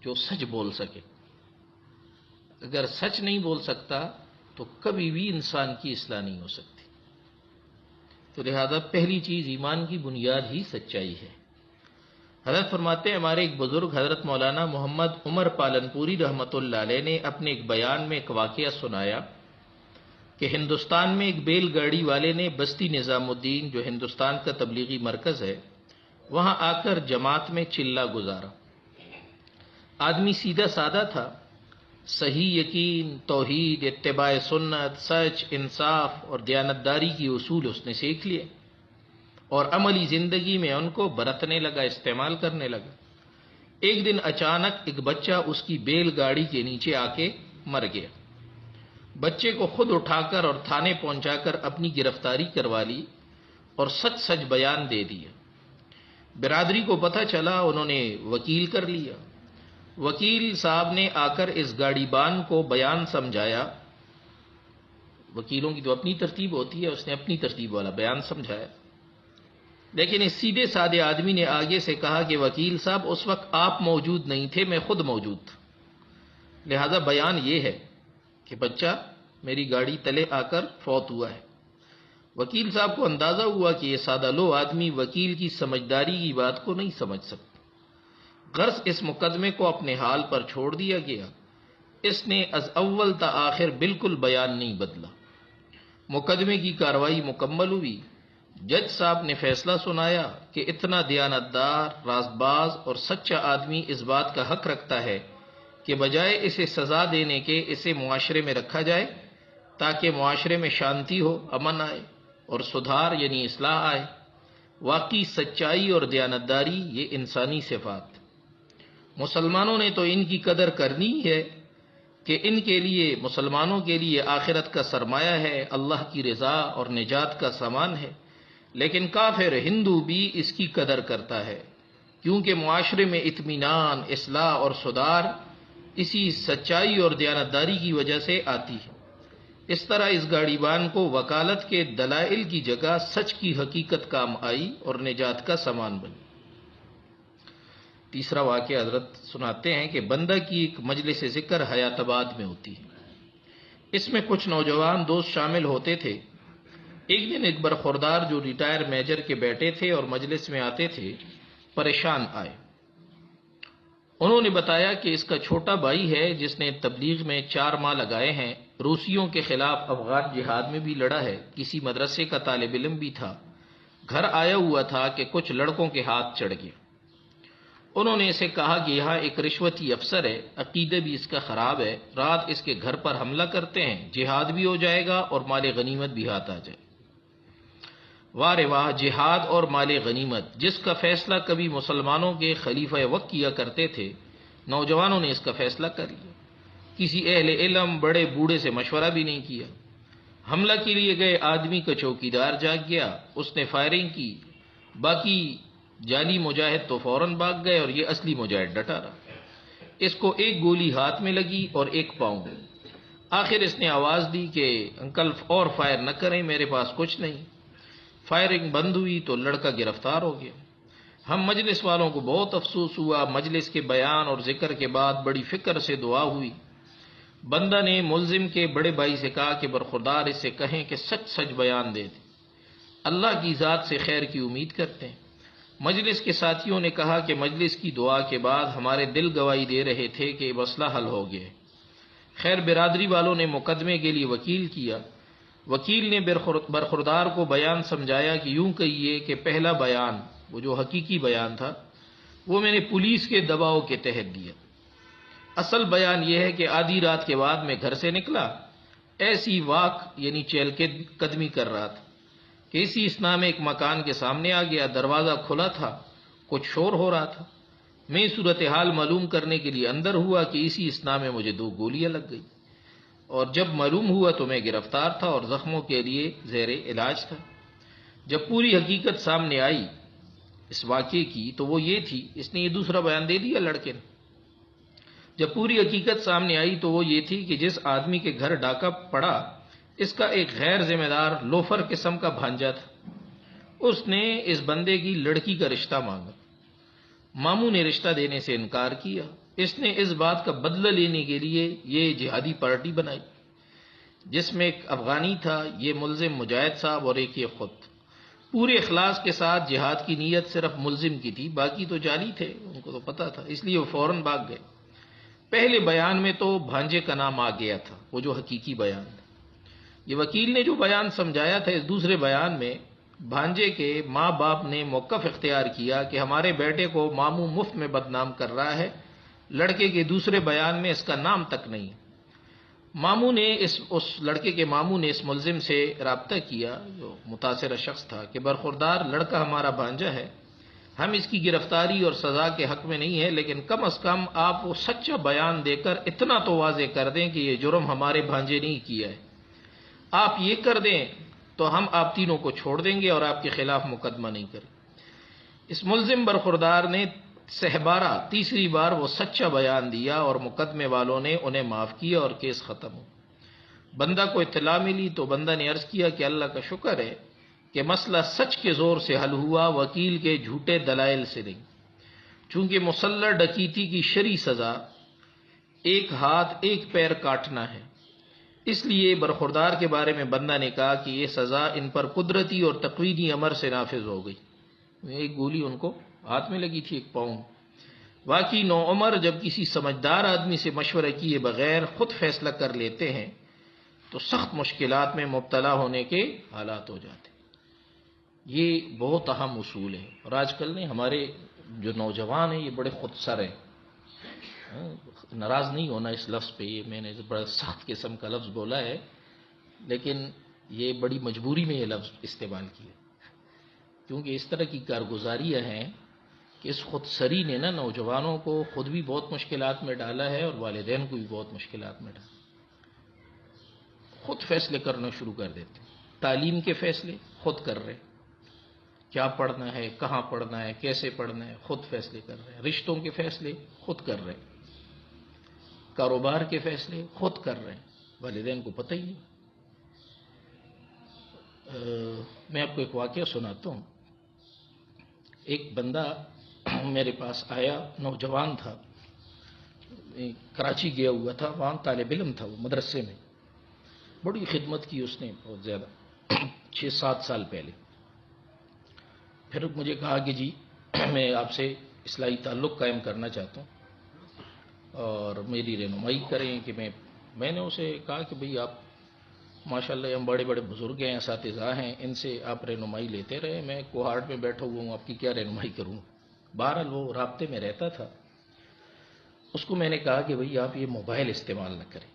جو سچ بول سکے۔ اگر سچ نہیں بول سکتا تو کبھی بھی انسان کی اصلاح نہیں ہو سکتی۔ تو لہذا پہلی چیز ایمان کی بنیاد ہی سچائی ہے۔ حضرت فرماتے ہیں ہمارے ایک بزرگ حضرت مولانا محمد عمر پالنپوری رحمۃ اللہ علیہ نے اپنے ایک بیان میں ایک واقعہ سنایا کہ ہندوستان میں ایک بیل گاڑی والے نے بستی نظام الدین جو ہندوستان کا تبلیغی مرکز ہے وہاں آ کر جماعت میں چلہ گزارا۔ آدمی سیدھا سادہ تھا، صحیح یقین، توحید، اتباع سنت، سچ، انصاف اور دیانتداری کی اصول اس نے سیکھ لیے اور عملی زندگی میں ان کو برتنے لگا، استعمال کرنے لگا۔ ایک دن اچانک ایک بچہ اس کی بیل گاڑی کے نیچے آ کے مر گیا۔ بچے کو خود اٹھا کر اور تھانے پہنچا کر اپنی گرفتاری کروا لی اور سچ سچ بیان دے دیا۔ برادری کو پتہ چلا، انہوں نے وکیل کر لیا۔ وکیل صاحب نے آ کر اس گاڑی بان کو بیان سمجھایا، وکیلوں کی تو اپنی ترتیب ہوتی ہے، اس نے اپنی ترتیب والا بیان سمجھایا، لیکن اس سیدھے سادے آدمی نے آگے سے کہا کہ وکیل صاحب اس وقت آپ موجود نہیں تھے، میں خود موجود تھا، لہذا بیان یہ ہے کہ بچہ میری گاڑی تلے آ کر فوت ہوا ہے۔ وکیل صاحب کو اندازہ ہوا کہ یہ سادہ لو آدمی وکیل کی سمجھداری کی بات کو نہیں سمجھ سکتا، غرض اس مقدمے کو اپنے حال پر چھوڑ دیا گیا۔ اس نے از اول تا آخر بالکل بیان نہیں بدلا۔ مقدمے کی کارروائی مکمل ہوئی۔ جج صاحب نے فیصلہ سنایا کہ اتنا دیانتدار، راست باز اور سچا آدمی اس بات کا حق رکھتا ہے کہ بجائے اسے سزا دینے کے اسے معاشرے میں رکھا جائے تاکہ معاشرے میں شانتی ہو، امن آئے اور سدھار یعنی اصلاح آئے۔ واقعی سچائی اور دیانتداری یہ انسانی صفات، مسلمانوں نے تو ان کی قدر کرنی ہے کہ ان کے لیے، مسلمانوں کے لیے آخرت کا سرمایہ ہے، اللہ کی رضا اور نجات کا سامان ہے، لیکن کافر ہندو بھی اس کی قدر کرتا ہے، کیونکہ معاشرے میں اطمینان، اصلاح اور سدھار اسی سچائی اور دیانتداری کی وجہ سے آتی ہے۔ اس طرح اس گاڑی بان کو وکالت کے دلائل کی جگہ سچ کی حقیقت کام آئی اور نجات کا سامان بنی۔ تیسرا واقعہ حضرت سناتے ہیں کہ بندہ کی ایک مجلس ذکر حیات آباد میں ہوتی ہے۔ اس میں کچھ نوجوان دوست شامل ہوتے تھے۔ ایک دن ایک برخوردار جو ریٹائر میجر کے بیٹے تھے اور مجلس میں آتے تھے، پریشان آئے۔ انہوں نے بتایا کہ اس کا چھوٹا بھائی ہے جس نے تبلیغ میں 4 ماہ لگائے ہیں، روسیوں کے خلاف افغان جہاد میں بھی لڑا ہے، کسی مدرسے کا طالب علم بھی تھا، گھر آیا ہوا تھا کہ کچھ لڑکوں کے ہاتھ چڑھ گیا۔ انہوں نے اسے کہا کہ یہاں ایک رشوتی افسر ہے، عقیدہ بھی اس کا خراب ہے، رات اس کے گھر پر حملہ کرتے ہیں، جہاد بھی ہو جائے گا اور مال غنیمت بھی ہاتھ آ جائے۔ واہ رے واہ، جہاد اور مال غنیمت، جس کا فیصلہ کبھی مسلمانوں کے خلیفہ وقت کیا کرتے تھے، نوجوانوں نے اس کا فیصلہ کر لیا، کسی اہل علم بڑے بوڑھے سے مشورہ بھی نہیں کیا۔ حملہ کے لیے گئے آدمی کا چوکیدار جاگ گیا، اس نے فائرنگ کی، باقی جعلی مجاہد تو فوراً بھاگ گئے اور یہ اصلی مجاہد ڈٹا رہا۔ اس کو ایک گولی ہاتھ میں لگی اور ایک پاؤں میں۔ آخر اس نے آواز دی کہ انکل اور فائر نہ کریں، میرے پاس کچھ نہیں۔ فائرنگ بند ہوئی تو لڑکا گرفتار ہو گیا۔ ہم مجلس والوں کو بہت افسوس ہوا۔ مجلس کے بیان اور ذکر کے بعد بڑی فکر سے دعا ہوئی۔ بندہ نے ملزم کے بڑے بھائی سے کہا کہ برخوردار اس سے کہیں کہ سچ سچ بیان دے دے، اللہ کی ذات سے خیر کی امید کرتے ہیں۔ مجلس کے ساتھیوں نے کہا کہ مجلس کی دعا کے بعد ہمارے دل گواہی دے رہے تھے کہ مسئلہ حل ہو گیا۔ خیر برادری والوں نے مقدمے کے لیے وکیل کیا۔ وکیل نے برخوردار کو بیان سمجھایا کہ یوں کہیے کہ پہلا بیان، وہ جو حقیقی بیان تھا، وہ میں نے پولیس کے دباؤ کے تحت دیا۔ اصل بیان یہ ہے کہ آدھی رات کے بعد میں گھر سے نکلا، ایسی واک یعنی چہل قدمی کر رہا تھا کہ اسی اسنا میں ایک مکان کے سامنے آ گیا، دروازہ کھلا تھا، کچھ شور ہو رہا تھا۔ میں صورتحال معلوم کرنے کے لیے اندر ہوا کہ اسی اسنا میں مجھے 2 گولیاں لگ گئی، اور جب معلوم ہوا تو میں گرفتار تھا اور زخموں کے لیے زیر علاج تھا۔ جب پوری حقیقت سامنے آئی اس واقعے کی تو وہ یہ تھی، اس نے یہ دوسرا بیان دے دیا لڑکے نے، جب پوری حقیقت سامنے آئی تو وہ یہ تھی کہ جس آدمی کے گھر ڈاکہ پڑا اس کا ایک غیر ذمہ دار لوفر قسم کا بھانجا تھا۔ اس نے اس بندے کی لڑکی کا رشتہ مانگا، ماموں نے رشتہ دینے سے انکار کیا۔ اس نے اس بات کا بدلہ لینے کے لیے یہ جہادی پارٹی بنائی جس میں ایک افغانی تھا، یہ ملزم مجاہد صاحب اور ایک یہ خود۔ پورے اخلاص کے ساتھ جہاد کی نیت صرف ملزم کی تھی، باقی تو جعلی تھے، ان کو تو پتہ تھا، اس لیے وہ فوراً بھاگ گئے۔ پہلے بیان میں تو بھانجے کا نام آ گیا تھا، وہ جو حقیقی بیان تھا۔ یہ وکیل نے جو بیان سمجھایا تھا، اس دوسرے بیان میں بھانجے کے ماں باپ نے موقف اختیار کیا کہ ہمارے بیٹے کو ماموں مفت میں بدنام کر رہا ہے۔ لڑکے کے دوسرے بیان میں اس کا نام تک نہیں۔ ماموں نے اس لڑکے کے ماموں نے اس ملزم سے رابطہ کیا جو متاثرہ شخص تھا کہ برخوردار لڑکا ہمارا بھانجا ہے، ہم اس کی گرفتاری اور سزا کے حق میں نہیں ہیں، لیکن کم از کم آپ وہ سچا بیان دے کر اتنا تو واضح کر دیں کہ یہ جرم ہمارے بھانجے نہیں کیا ہے۔ آپ یہ کر دیں تو ہم آپ تینوں کو چھوڑ دیں گے اور آپ کے خلاف مقدمہ نہیں کریں۔ اس ملزم برخوردار نے سہبارہ تیسری بار وہ سچا بیان دیا اور مقدمے والوں نے انہیں معاف کیا اور کیس ختم ہو۔ بندہ کو اطلاع ملی تو بندہ نے عرض کیا کہ اللہ کا شکر ہے کہ مسئلہ سچ کے زور سے حل ہوا، وکیل کے جھوٹے دلائل سے نہیں۔ چونکہ مسلح ڈکیتی کی شرعی سزا ایک ہاتھ ایک پیر کاٹنا ہے، اس لیے برخوردار کے بارے میں بندہ نے کہا کہ یہ سزا ان پر قدرتی اور تقویدی امر سے نافذ ہو گئی۔ ایک گولی ان کو ہاتھ میں لگی تھی، ایک پاؤں۔ واقعی نوعمر جب کسی سمجھدار آدمی سے مشورہ کیے بغیر خود فیصلہ کر لیتے ہیں تو سخت مشکلات میں مبتلا ہونے کے حالات ہو جاتے ہیں۔ یہ بہت اہم اصول ہے، اور آج کل نے ہمارے جو نوجوان ہیں یہ بڑے خود سر ہیں۔ ناراض نہیں ہونا اس لفظ پہ، یہ میں نے بڑا سخت قسم کا لفظ بولا ہے، لیکن یہ بڑی مجبوری میں یہ لفظ استعمال کیا، کیونکہ اس طرح کی کارگزاریاں ہیں کہ اس خود سری نے نا نوجوانوں کو خود بھی بہت مشکلات میں ڈالا ہے اور والدین کو بھی بہت مشکلات میں ڈالا۔ خود فیصلے کرنا شروع کر دیتے ہیں، تعلیم کے فیصلے خود کر رہے، کیا پڑھنا ہے، کہاں پڑھنا ہے، کیسے پڑھنا ہے، خود فیصلے کر رہے ہیں۔ رشتوں کے فیصلے خود کر رہے ہیں، کاروبار کے فیصلے خود کر رہے ہیں، والدین کو پتہ ہی نہیں۔ میں آپ کو ایک واقعہ سناتا ہوں۔ ایک بندہ میرے پاس آیا، نوجوان تھا، کراچی گیا ہوا تھا، وہاں طالب علم تھا، وہ مدرسے میں بڑی خدمت کی اس نے، بہت زیادہ 6-7 سال پہلے۔ پھر مجھے کہا کہ جی میں آپ سے اصلاحی تعلق قائم کرنا چاہتا ہوں اور میری رہنمائی کریں کہ میں نے اسے کہا کہ بھئی آپ ماشاءاللہ ہم بڑے بڑے بزرگ ہیں، اساتذہ ہیں، ان سے آپ رہنمائی لیتے رہے، میں کوہارٹ میں بیٹھا ہوا ہوں، آپ کی کیا رہنمائی کروں۔ بہرحال وہ رابطے میں رہتا تھا۔ اس کو میں نے کہا کہ بھئی آپ یہ موبائل استعمال نہ کریں،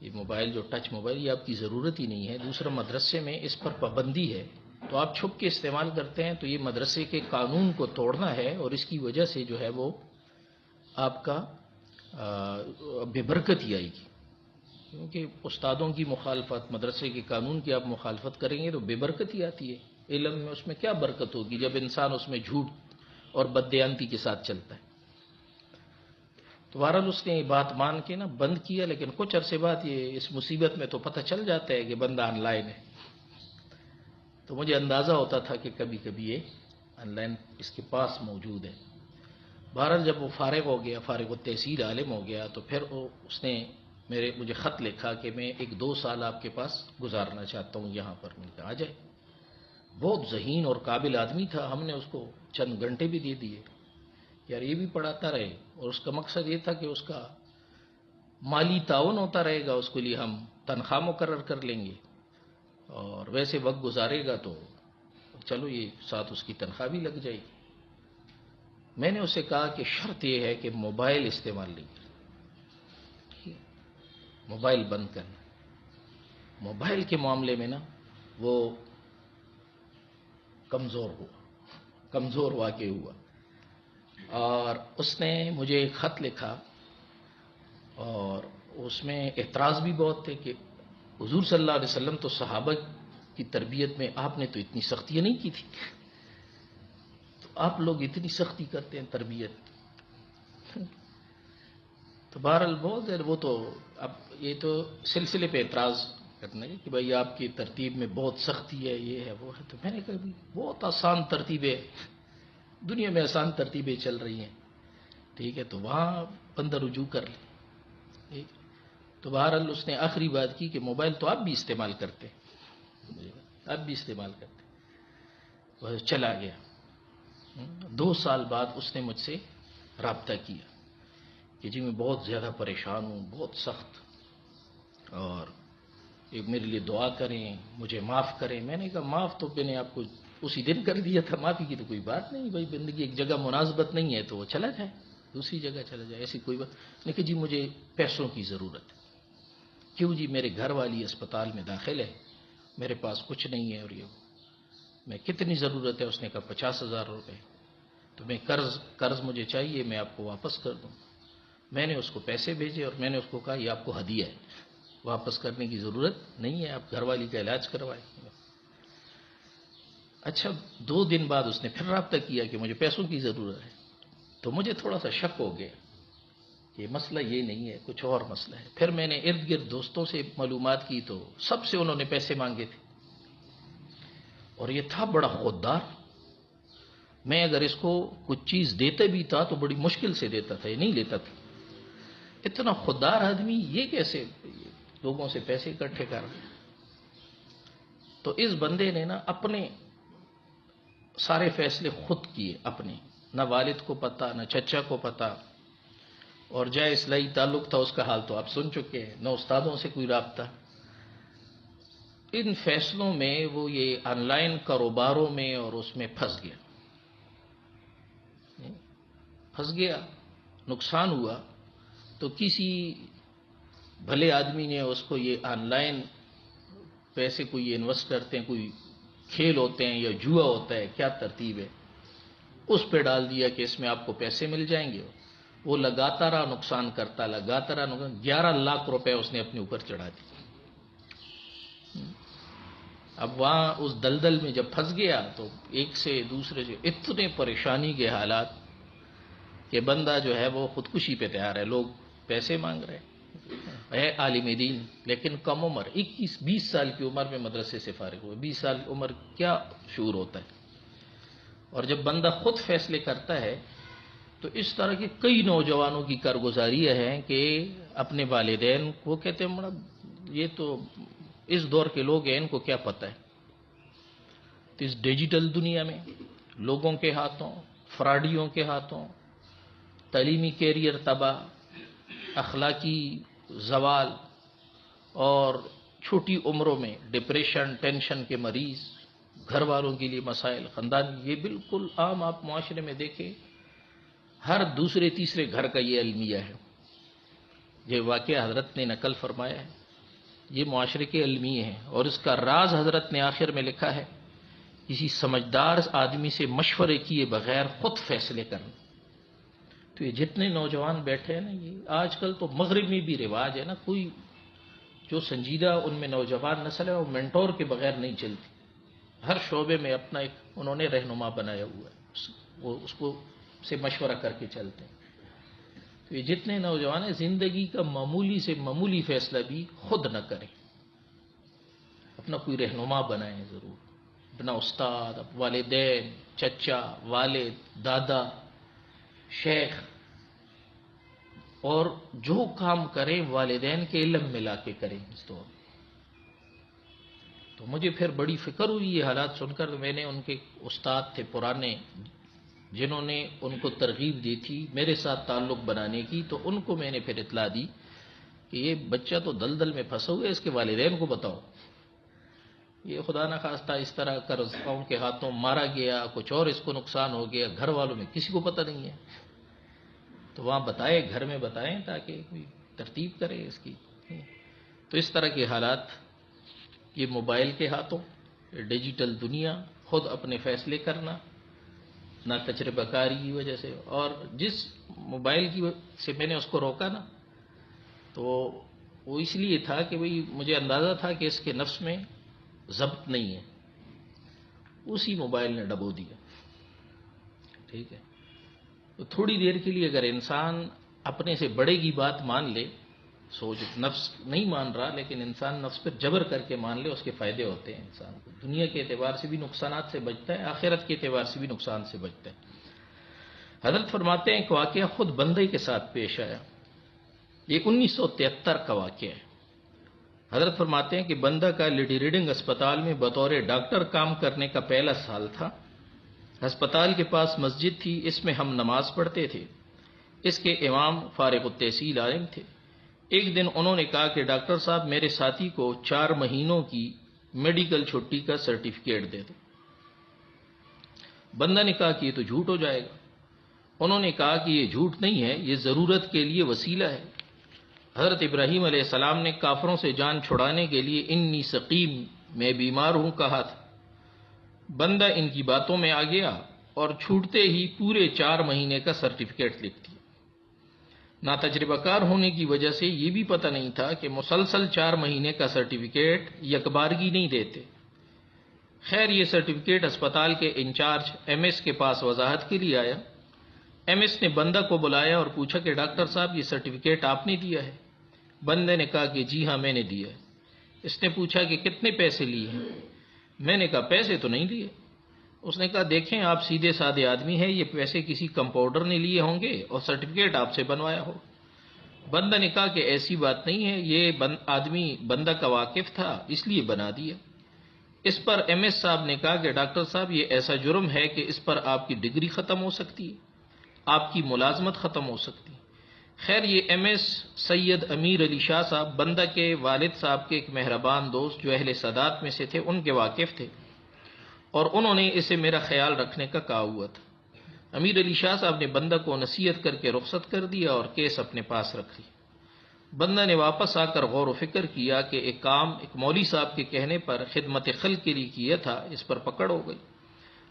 یہ موبائل جو ٹچ موبائل یہ آپ کی ضرورت ہی نہیں ہے۔ دوسرا مدرسے میں اس پر پابندی ہے، تو آپ چھپ کے استعمال کرتے ہیں تو یہ مدرسے کے قانون کو توڑنا ہے، اور اس کی وجہ سے جو ہے وہ آپ کا بے برکتی آئے گی، کیونکہ استادوں کی مخالفت، مدرسے کے قانون کی آپ مخالفت کریں گے تو بے برکتی آتی ہے۔ علم میں اس میں کیا برکت ہوگی جب انسان اس میں جھوٹ اور بددیانتی کے ساتھ چلتا ہے۔ تو بہرحال اس نے یہ بات مان کے نا بند کیا، لیکن کچھ عرصے بعد یہ اس مصیبت میں تو پتہ چل جاتا ہے کہ بندہ آن لائن ہے، تو مجھے اندازہ ہوتا تھا کہ کبھی کبھی یہ آن لائن اس کے پاس موجود ہے۔ بہرحال جب وہ فارغ ہو گیا، فارغ التحصیل عالم ہو گیا، تو پھر اس نے مجھے خط لکھا کہ میں 1-2 سال آپ کے پاس گزارنا چاہتا ہوں یہاں پر۔ میں نے کہا آ جائے۔ بہت ذہین اور قابل آدمی تھا، ہم نے اس کو چند گھنٹے بھی دے دیے، یار یہ بھی پڑھاتا رہے، اور اس کا مقصد یہ تھا کہ اس کا مالی تعاون ہوتا رہے گا، اس کے لیے ہم تنخواہ مقرر کر لیں گے، اور ویسے وقت گزارے گا تو چلو یہ ساتھ اس کی تنخواہ بھی لگ جائے گی۔ میں نے اسے کہا کہ شرط یہ ہے کہ موبائل استعمال نہیں کرنا، موبائل بند کرنا۔ موبائل کے معاملے میں نا وہ کمزور واقع ہوا، اور اس نے مجھے ایک خط لکھا، اور اس میں اعتراض بھی بہت تھے کہ حضور صلی اللہ علیہ وسلم تو صحابہ کی تربیت میں آپ نے تو اتنی سختیاں نہیں کی تھی، تو آپ لوگ اتنی سختی کرتے ہیں تربیت۔ تو بہرحال بہت ہے، وہ تو اب یہ تو سلسلے پہ اعتراض کرنا ہے کہ بھائی آپ کی ترتیب میں بہت سختی ہے، یہ ہے وہ ہے۔ تو میں نے کہا بہت آسان ترتیبیں، دنیا میں آسان ترتیبیں چل رہی ہیں، ٹھیک ہے، تو وہاں بندہ رجوع کر لے۔ تو بہرحال اس نے آخری بات کی کہ موبائل تو آپ بھی استعمال کرتے، آپ بھی استعمال کرتے۔ وہ چلا گیا۔ 2 سال بعد اس نے مجھ سے رابطہ کیا کہ جی میں بہت زیادہ پریشان ہوں، بہت سخت، اور میرے لیے دعا کریں، مجھے معاف کریں۔ میں نے کہا معاف تو میں نے آپ کو اسی دن کر دیا تھا، معافی کی تو کوئی بات نہیں، بھائی بندگی ایک جگہ مناسبت نہیں ہے تو وہ چلا جائے، دوسری جگہ چلا جائے، ایسی کوئی بات نہیں کہ جی مجھے پیسوں کی ضرورت ہے۔ کیوں جی میرے گھر والی اسپتال میں داخل ہے، میرے پاس کچھ نہیں ہے، اور یہ میں کتنی ضرورت ہے؟ اس نے کہا 50,000 روپے. تو میں قرض مجھے چاہیے، میں آپ کو واپس کر دوں. میں نے اس کو پیسے بھیجے اور میں نے اس کو کہا یہ آپ کو ہدیہ ہے، واپس کرنے کی ضرورت نہیں ہے، آپ گھر والی کا علاج کروائیں. اچھا 2 دن بعد اس نے پھر رابطہ کیا کہ مجھے پیسوں کی ضرورت ہے. تو مجھے تھوڑا سا شک ہو گیا کہ مسئلہ یہ نہیں ہے، کچھ اور مسئلہ ہے. پھر میں نے ارد گرد دوستوں سے معلومات کی تو سب سے انہوں نے پیسے مانگے تھے، اور یہ تھا بڑا خوددار. میں اگر اس کو کچھ چیز دیتا بھی تھا تو بڑی مشکل سے دیتا تھا، یہ نہیں لیتا تھا. اتنا خوددار آدمی یہ کیسے لوگوں سے پیسے اکٹھے کر رہا ہے؟ تو اس بندے نے نا اپنے سارے فیصلے خود کیے اپنے، نہ والد کو پتا، نہ چچا کو پتا، اور جائے اصلاحی تعلق تھا اس کا حال تو آپ سن چکے ہیں، نہ استادوں سے کوئی رابطہ. ان فیصلوں میں وہ یہ آن لائن کاروباروں میں اور اس میں پھنس گیا، نقصان ہوا. تو کسی بھلے آدمی نے اس کو یہ آن لائن پیسے کو یہ انویسٹ کرتے ہیں، کوئی کھیل ہوتے ہیں یا جوا ہوتا ہے، کیا ترتیب ہے، اس پہ ڈال دیا کہ اس میں آپ کو پیسے مل جائیں گے. وہ لگاتا رہا نقصان کرتا، لگاتا رہا نقصان. 11 لاکھ روپے اس نے اپنے اوپر چڑھا دی. اب وہاں اس دلدل میں جب پھنس گیا تو ایک سے دوسرے سے اتنے پریشانی کے حالات کہ بندہ جو ہے وہ خودکشی پہ تیار ہے. لوگ پیسے مانگ رہے ہے عالم دین، لیکن کم عمر 21-20 سال کی عمر میں مدرسے سے فارغ ہوئے. 20 سال کی عمر کیا شعور ہوتا ہے. اور جب بندہ خود فیصلے کرتا ہے تو اس طرح کے کئی نوجوانوں کی کارگزاری ہے کہ اپنے والدین کو کہتے ہیں یہ تو اس دور کے لوگ ہیں، ان کو کیا پتہ ہے. تو اس ڈیجیٹل دنیا میں لوگوں کے ہاتھوں، فراڈیوں کے ہاتھوں تعلیمی کیریئر تباہ، اخلاقی زوال، اور چھوٹی عمروں میں ڈپریشن، ٹینشن کے مریض، گھر والوں کے لیے مسائل، خاندان. یہ بالکل عام آپ معاشرے میں دیکھیں، ہر دوسرے تیسرے گھر کا یہ المیہ ہے. یہ واقعہ حضرت نے نقل فرمایا ہے، یہ معاشرے کے المیہ ہیں. اور اس کا راز حضرت نے آخر میں لکھا ہے، کسی سمجھدار آدمی سے مشورے کیے بغیر خود فیصلے کرنا. تو یہ جتنے نوجوان بیٹھے ہیں نا، یہ آج کل تو مغرب میں بھی رواج ہے نا، کوئی جو سنجیدہ ان میں نوجوان نسل ہے وہ مینٹور کے بغیر نہیں چلتی. ہر شعبے میں اپنا ایک انہوں نے رہنما بنایا ہوا ہے، وہ اس کو سے مشورہ کر کے چلتے ہیں. تو یہ جتنے نوجوان ہیں زندگی کا معمولی سے معمولی فیصلہ بھی خود نہ کریں، اپنا کوئی رہنما بنائیں ضرور، اپنا استاد، والدین، چچا، والد، دادا، شیخ. اور جو کام کریں والدین کے علم میں لا کے کریں اس دور. تو مجھے پھر بڑی فکر ہوئی یہ حالات سن کر. میں نے ان کے استاد تھے پرانے جنہوں نے ان کو ترغیب دی تھی میرے ساتھ تعلق بنانے کی، تو ان کو میں نے پھر اطلاع دی کہ یہ بچہ تو دلدل میں پھنسا ہوا ہے، اس کے والدین کو بتاؤ. یہ خدا نہ خواستہ اس طرح قرضوں کے ہاتھوں مارا گیا، کچھ اور اس کو نقصان ہو گیا، گھر والوں میں کسی کو پتہ نہیں ہے. تو وہاں بتائے، گھر میں بتائیں تاکہ کوئی ترتیب کرے اس کی. تو اس طرح کے حالات، یہ موبائل کے ہاتھوں، ڈیجیٹل دنیا، خود اپنے فیصلے کرنا، نہ تجربہ کاری کی وجہ سے. اور جس موبائل کی سے میں نے اس کو روکا نا، تو وہ اس لیے تھا کہ مجھے اندازہ تھا کہ اس کے نفس میں ضبط نہیں ہے، اسی موبائل نے ڈبو دیا. ٹھیک ہے، تو تھوڑی دیر کے لیے اگر انسان اپنے سے بڑے کی بات مان لے، سوچ نفس نہیں مان رہا لیکن انسان نفس پر جبر کر کے مان لے، اس کے فائدے ہوتے ہیں. انسان کو دنیا کے اعتبار سے بھی نقصانات سے بچتا ہے، آخرت کے اعتبار سے بھی نقصان سے بچتا ہے. حضرت فرماتے ہیں کہ واقعہ خود بندے کے ساتھ پیش آیا. یہ 1973 کا واقعہ ہے. حضرت فرماتے ہیں کہ بندہ کا لیڈی ریڈنگ اسپتال میں بطور ڈاکٹر کام کرنے کا پہلا سال تھا. ہسپتال کے پاس مسجد تھی، اس میں ہم نماز پڑھتے تھے. اس کے امام فارغ التحصیل عالم تھے. ایک دن انہوں نے کہا کہ ڈاکٹر صاحب میرے ساتھی کو 4 مہینوں کی میڈیکل چھٹی کا سرٹیفکیٹ دے دو. بندہ نے کہا کہ یہ تو جھوٹ ہو جائے گا. انہوں نے کہا کہ یہ جھوٹ نہیں ہے، یہ ضرورت کے لیے وسیلہ ہے. حضرت ابراہیم علیہ السلام نے کافروں سے جان چھڑانے کے لیے انی سقیم، میں بیمار ہوں، کہا تھا. بندہ ان کی باتوں میں آ گیا اور چھوٹتے ہی پورے 4 مہینے کا سرٹیفکیٹ لکھ دیا۔ نا تجربہ کار ہونے کی وجہ سے یہ بھی پتہ نہیں تھا کہ مسلسل 4 مہینے کا سرٹیفکیٹ یکبارگی نہیں دیتے۔ خیر یہ سرٹیفکیٹ اسپتال کے انچارج ایم ایس کے پاس وضاحت کے لیے آیا۔ ایم ایس نے بندہ کو بلایا اور پوچھا کہ ڈاکٹر صاحب یہ سرٹیفکیٹ آپ نے دیا ہے؟ بندے نے کہا کہ جی ہاں میں نے دیا ہے۔ اس نے پوچھا کہ کتنے پیسے لیے ہیں؟ میں نے کہا پیسے تو نہیں لیے۔ اس نے کہا دیکھیں آپ سیدھے سادے آدمی ہیں، یہ پیسے کسی کمپاؤنڈر نے لیے ہوں گے اور سرٹیفکیٹ آپ سے بنوایا ہو۔ بندہ نے کہا کہ ایسی بات نہیں ہے، یہ آدمی بندہ کا واقف تھا اس لیے بنا دیا۔ اس پر ایم ایس صاحب نے کہا کہ ڈاکٹر صاحب یہ ایسا جرم ہے کہ اس پر آپ کی ڈگری ختم ہو سکتی ہے، آپ کی ملازمت ختم ہو سکتی ہے۔ خیر یہ ایم ایس سید امیر علی شاہ صاحب بندہ کے والد صاحب کے ایک مہربان دوست جو اہل سادات میں سے تھے ان کے واقف تھے، اور انہوں نے اسے میرا خیال رکھنے کا کہا ہوا تھا۔ امیر علی شاہ صاحب نے بندہ کو نصیحت کر کے رخصت کر دیا اور کیس اپنے پاس رکھ لی۔ بندہ نے واپس آ کر غور و فکر کیا کہ ایک کام ایک مولوی صاحب کے کہنے پر خدمت خلق کے لیے کیا تھا، اس پر پکڑ ہو گئی۔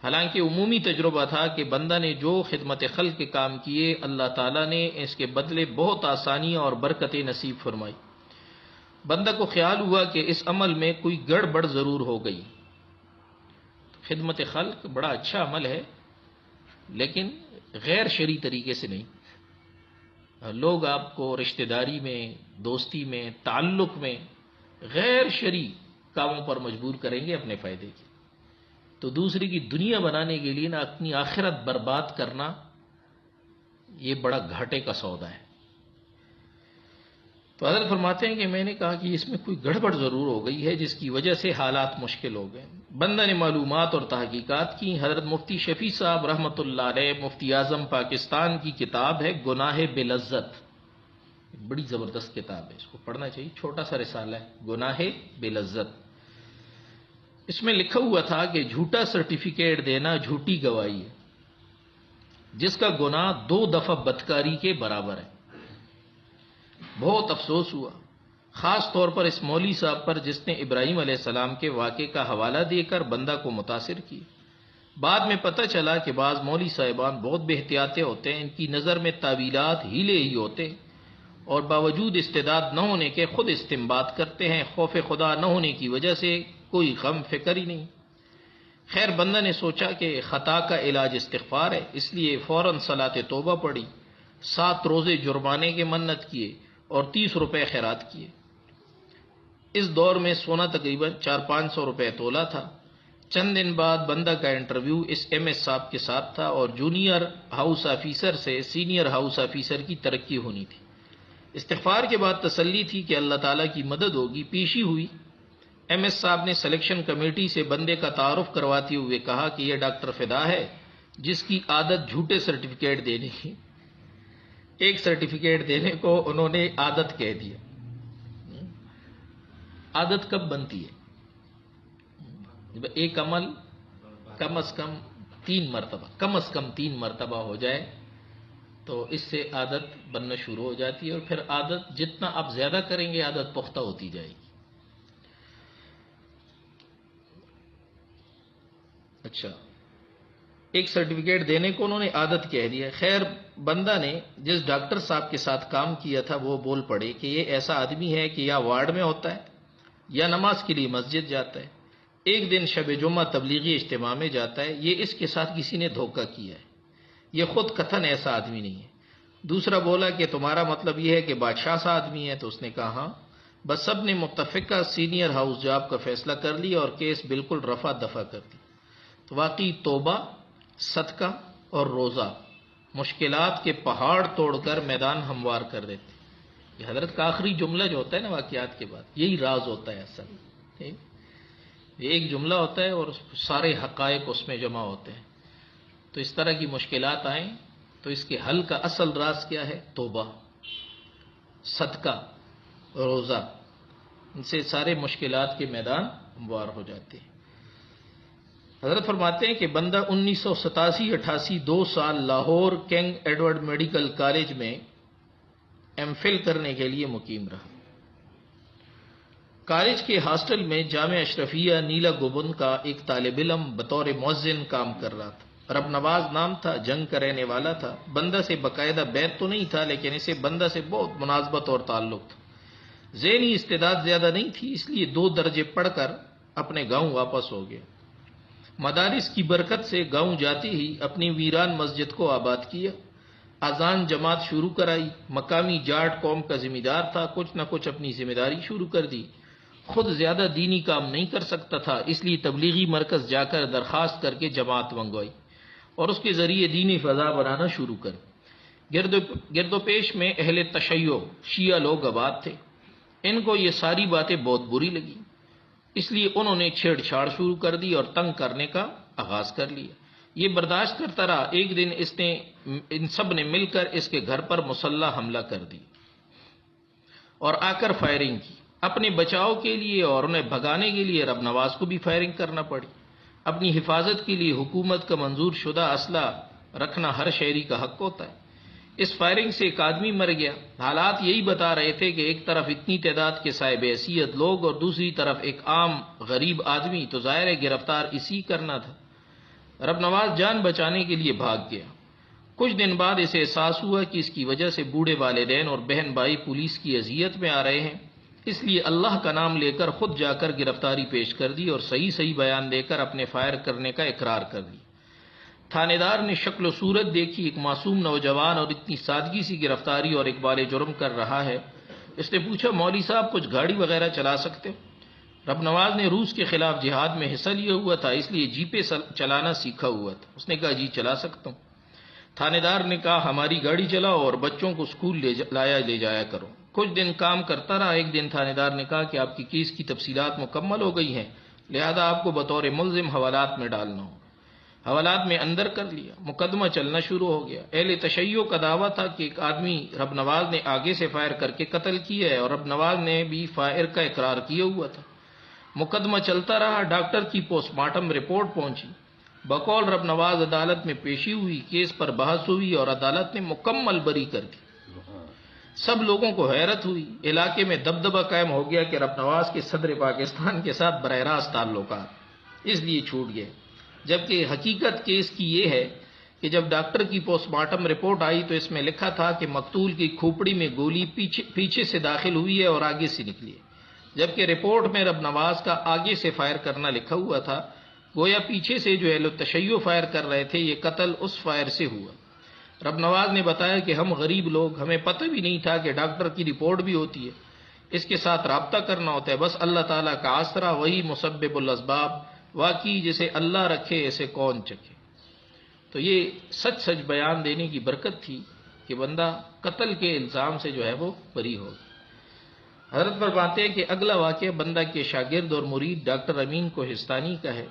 حالانکہ عمومی تجربہ تھا کہ بندہ نے جو خدمت خلق کے کام کیے اللہ تعالیٰ نے اس کے بدلے بہت آسانیاں اور برکتیں نصیب فرمائی۔ بندہ کو خیال ہوا کہ اس عمل میں کوئی گڑبڑ ضرور ہو گئی۔ خدمت خلق بڑا اچھا عمل ہے لیکن غیر شرعی طریقے سے نہیں۔ لوگ آپ کو رشتہ داری میں، دوستی میں، تعلق میں غیر شرعی کاموں پر مجبور کریں گے اپنے فائدے کے، تو دوسری کی دنیا بنانے کے لیے نہ اپنی آخرت برباد کرنا یہ بڑا گھاٹے کا سودا ہے۔ تو حضرت فرماتے ہیں کہ میں نے کہا کہ اس میں کوئی گڑبڑ ضرور ہو گئی ہے جس کی وجہ سے حالات مشکل ہو گئے۔ بندہ نے معلومات اور تحقیقات کی۔ حضرت مفتی شفیع صاحب رحمۃ اللہ علیہ مفتی اعظم پاکستان کی کتاب ہے گناہ بلذت، بڑی زبردست کتاب ہے، اس کو پڑھنا چاہیے، چھوٹا سا رسالہ ہے گناہ بلذت۔ اس میں لکھا ہوا تھا کہ جھوٹا سرٹیفکیٹ دینا جھوٹی گواہی ہے جس کا گناہ 2 دفعہ بدکاری کے برابر ہے۔ بہت افسوس ہوا، خاص طور پر اس مولوی صاحب پر جس نے ابراہیم علیہ السلام کے واقعے کا حوالہ دے کر بندہ کو متاثر کی۔ بعد میں پتہ چلا کہ بعض مولوی صاحبان بہت بے احتیاطے ہوتے ہیں، ان کی نظر میں تعویلات ہیلے ہی ہوتے ہیں اور باوجود استعداد نہ ہونے کے خود استنباط کرتے ہیں، خوف خدا نہ ہونے کی وجہ سے کوئی غم فکر ہی نہیں۔ خیر بندہ نے سوچا کہ خطا کا علاج استغفار ہے، اس لیے فوراً صلاۃ توبہ پڑھی، 7 روزے جرمانے کے منت کیے اور 30 روپے خیرات کیے۔ اس دور میں سونا تقریباً 400-500 روپے تولہ تھا۔ چند دن بعد بندہ کا انٹرویو اس ایم ایس صاحب کے ساتھ تھا اور جونیئر ہاؤس آفیسر سے سینئر ہاؤس آفیسر کی ترقی ہونی تھی۔ استغفار کے بعد تسلی تھی کہ اللہ تعالیٰ کی مدد ہوگی۔ پیشی ہوئی۔ ایم ایس صاحب نے سلیکشن کمیٹی سے بندے کا تعارف کرواتے ہوئے کہا کہ یہ ڈاکٹر فدا ہے جس کی عادت جھوٹے سرٹیفکیٹ دینے کی۔ ایک سرٹیفکیٹ دینے کو انہوں نے عادت کہہ دیا۔ عادت کب بنتی ہے؟ جب ایک عمل کم از کم 3 مرتبہ ہو جائے تو اس سے عادت بننا شروع ہو جاتی ہے، اور پھر عادت جتنا آپ زیادہ کریں گے عادت پختہ ہوتی جائے گی۔ اچھا، ایک سرٹیفکیٹ دینے کو انہوں نے عادت کہہ دیا۔ خیر بندہ نے جس ڈاکٹر صاحب کے ساتھ کام کیا تھا وہ بول پڑے کہ یہ ایسا آدمی ہے کہ یا وارڈ میں ہوتا ہے یا نماز کے لیے مسجد جاتا ہے، ایک دن شب جمعہ تبلیغی اجتماع میں جاتا ہے، یہ اس کے ساتھ کسی نے دھوکہ کیا ہے، یہ خود کتھن ایسا آدمی نہیں ہے۔ دوسرا بولا کہ تمہارا مطلب یہ ہے کہ بادشاہ سا آدمی ہے؟ تو اس نے کہا ہاں۔ بس سب نے متفقہ سینئر ہاؤس جاب کا فیصلہ کر لیا اور کیس بالکل رفع دفع کر دی۔ تو واقعی توبہ، صدقہ اور روزہ مشکلات کے پہاڑ توڑ کر میدان ہموار کر دیتے۔ یہ حضرت کا آخری جملہ جو ہوتا ہے نا واقعات کے بعد، یہی راز ہوتا ہے اصل۔ یہ ایک جملہ ہوتا ہے اور سارے حقائق اس میں جمع ہوتے ہیں۔ تو اس طرح کی مشکلات آئیں تو اس کے حل کا اصل راز کیا ہے؟ توبہ، صدقہ، روزہ، ان سے سارے مشکلات کے میدان ہموار ہو جاتے ہیں۔ حضرت فرماتے ہیں کہ بندہ 1987-88 2 سال Lahore king Edward medical college میں ایم فل کرنے کے لیے مقیم رہا۔ کالج کے ہاسٹل میں جامعہ اشرفیہ نیلا گوبند کا ایک طالب علم بطور مؤذن کام کر رہا تھا۔ رب نواز نام تھا، جنگ کا رہنے والا تھا، بندہ سے باقاعدہ بیت تو نہیں تھا لیکن اسے بندہ سے بہت مناسبت اور تعلق تھا۔ ذہنی استعداد زیادہ نہیں تھی، اس لیے 2 درجے پڑھ کر اپنے گاؤں واپس ہو گیا۔ مدارس کی برکت سے گاؤں جاتے ہی اپنی ویران مسجد کو آباد کیا، اذان جماعت شروع کرائی۔ مقامی جاٹ قوم کا ذمہ دار تھا، کچھ نہ کچھ اپنی ذمہ داری شروع کر دی۔ خود زیادہ دینی کام نہیں کر سکتا تھا، اس لیے تبلیغی مرکز جا کر درخواست کر کے جماعت منگوائی اور اس کے ذریعے دینی فضا بنانا شروع کر۔ گرد و پیش میں اہل تشیع شیعہ لوگ آباد تھے، ان کو یہ ساری باتیں بہت بری لگی، اس لیے انہوں نے چھیڑ چھاڑ شروع کر دی اور تنگ کرنے کا آغاز کر لیا۔ یہ برداشت کرتا رہا، ایک دن ان سب نے مل کر اس کے گھر پر مسلح حملہ کر دی اور آ کر فائرنگ کی۔ اپنے بچاؤ کے لیے اور انہیں بھگانے کے لیے رب نواز کو بھی فائرنگ کرنا پڑی۔ اپنی حفاظت کے لیے حکومت کا منظور شدہ اسلحہ رکھنا ہر شہری کا حق ہوتا ہے۔ اس فائرنگ سے ایک آدمی مر گیا۔ حالات یہی بتا رہے تھے کہ ایک طرف اتنی تعداد کے صاحب حیثیت لوگ اور دوسری طرف ایک عام غریب آدمی، تو ظاہر ہے گرفتار اسی کرنا تھا۔ رب نواز جان بچانے کے لیے بھاگ گیا۔ کچھ دن بعد اسے احساس ہوا کہ اس کی وجہ سے بوڑھے والدین اور بہن بھائی پولیس کی اذیت میں آ رہے ہیں، اس لیے اللہ کا نام لے کر خود جا کر گرفتاری پیش کر دی اور صحیح بیان دے کر اپنے فائر کرنے کا اقرار کر دی۔ تھانے دار نے شکل و صورت دیکھی، ایک معصوم نوجوان اور اتنی سادگی سی گرفتاری اور اقبال جرم کر رہا ہے۔ اس نے پوچھا، مولوی صاحب کچھ گاڑی وغیرہ چلا سکتے ہو؟ رب نواز نے روس کے خلاف جہاد میں حصہ لیا ہوا تھا، اس لیے جیپیں چلانا سیکھا ہوا تھا۔ اس نے کہا جی چلا سکتا ہوں۔ تھانے دار نے کہا ہماری گاڑی چلاؤ اور بچوں کو اسکول لے جایا کرو۔ کچھ دن کام کرتا رہا۔ ایک دن تھانے دار نے کہا کہ آپ کی کیس کی تفصیلات مکمل ہو گئی ہیں، لہذا آپ کو بطور ملزم حوالات میں ڈالنا ہو۔ حوالات میں اندر کر لیا، مقدمہ چلنا شروع ہو گیا۔ اہل تشیع کا دعویٰ تھا کہ ایک آدمی رب نواز نے آگے سے فائر کر کے قتل کیا ہے اور رب نواز نے بھی فائر کا اقرار کیا ہوا تھا۔ مقدمہ چلتا رہا، ڈاکٹر کی پوسٹ مارٹم رپورٹ پہنچی، بقول رب نواز عدالت میں پیشی ہوئی، کیس پر بحث ہوئی اور عدالت نے مکمل بری کر دی۔ سب لوگوں کو حیرت ہوئی، علاقے میں دبدبہ قائم ہو گیا کہ رب نواز کے صدر پاکستان کے ساتھ براہ راست تعلقات، اس لیے چھوٹ گئے۔ جبکہ حقیقت کیس کی یہ ہے کہ جب ڈاکٹر کی پوسٹ مارٹم رپورٹ آئی تو اس میں لکھا تھا کہ مقتول کی کھوپڑی میں گولی پیچھے سے داخل ہوئی ہے اور آگے سے نکلی ہے، جبکہ رپورٹ میں رب نواز کا آگے سے فائر کرنا لکھا ہوا تھا۔ گویا پیچھے سے جو اہل تشیع فائر کر رہے تھے، یہ قتل اس فائر سے ہوا۔ رب نواز نے بتایا کہ ہم غریب لوگ، ہمیں پتہ بھی نہیں تھا کہ ڈاکٹر کی رپورٹ بھی ہوتی ہے، اس کے ساتھ رابطہ کرنا ہوتا ہے، بس اللہ تعالیٰ کا آسرا، وہی مسبب الاسباب، واقعی جسے اللہ رکھے ایسے کون چکے۔ تو یہ سچ بیان دینے کی برکت تھی کہ بندہ قتل کے الزام سے جو ہے وہ بری ہو گیا۔ حضرت فرماتے ہیں کہ اگلا واقعہ بندہ کے شاگرد اور مرید ڈاکٹر امین کوہستانی کا ہے۔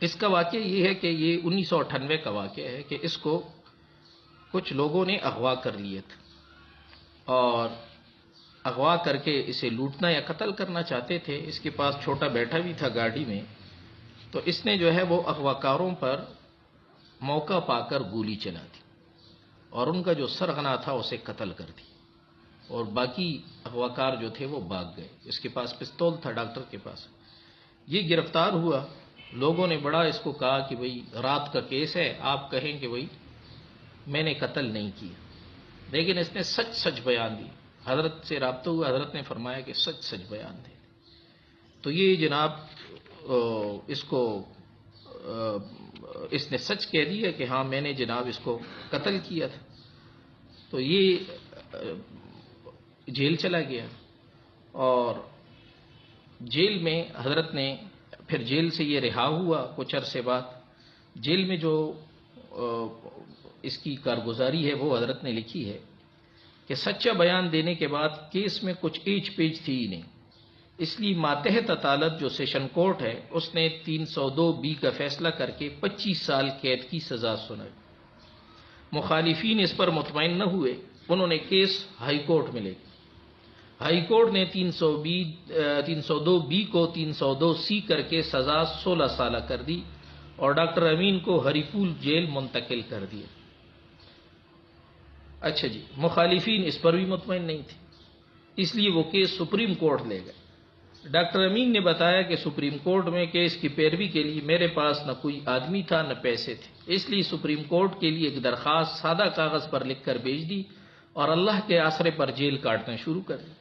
اس کا واقعہ یہ ہے کہ یہ 1998 کا واقعہ ہے کہ اس کو کچھ لوگوں نے اغوا کر لیا تھا اور اغوا کر کے اسے لوٹنا یا قتل کرنا چاہتے تھے۔ اس کے پاس چھوٹا بیٹا بھی تھا گاڑی میں، تو اس نے جو ہے وہ اغوا کاروں پر موقع پا کر گولی چلا دی اور ان کا جو سرغنا تھا اسے قتل کر دی اور باقی اغوا کار جو تھے وہ بھاگ گئے۔ اس کے پاس پستول تھا ڈاکٹر کے پاس۔ یہ گرفتار ہوا، لوگوں نے بڑا اس کو کہا کہ بھئی رات کا کیس ہے، آپ کہیں کہ بھئی میں نے قتل نہیں کیا، لیکن اس نے سچ بیان دی۔ حضرت سے رابطہ ہوا، حضرت نے فرمایا کہ سچ بیان دے۔ تو یہ جناب اس نے سچ کہہ دیا کہ ہاں میں نے جناب اس کو قتل کیا تھا۔ تو یہ جیل چلا گیا اور جیل میں حضرت نے پھر جیل سے یہ رہا ہوا کچھ عرصے بعد۔ جیل میں جو اس کی کارگزاری ہے وہ حضرت نے لکھی ہے کہ سچا بیان دینے کے بعد کیس میں کچھ ایچ پیچ تھی ہی نہیں، اس لیے ماتحت عدالت جو سیشن کورٹ ہے اس نے 302(b) کا فیصلہ کر کے 25 سال قید کی سزا سنائی۔ مخالفین اس پر مطمئن نہ ہوئے، انہوں نے کیس ہائی کورٹ میں لے گئے۔ ہائی کورٹ نے 302(b) کو 302(c) کر کے سزا 16 سالہ کر دی اور ڈاکٹر امین کو ہری پول جیل منتقل کر دیا۔ اچھا جی، مخالفین اس پر بھی مطمئن نہیں تھے، اس لیے وہ کیس سپریم کورٹ لے گئے۔ ڈاکٹر امین نے بتایا کہ سپریم کورٹ میں کیس کی پیروی کے لیے میرے پاس نہ کوئی آدمی تھا نہ پیسے تھے، اس لیے سپریم کورٹ کے لیے ایک درخواست سادہ کاغذ پر لکھ کر بھیج دی اور اللہ کے آسرے پر جیل کاٹنا شروع کر دی۔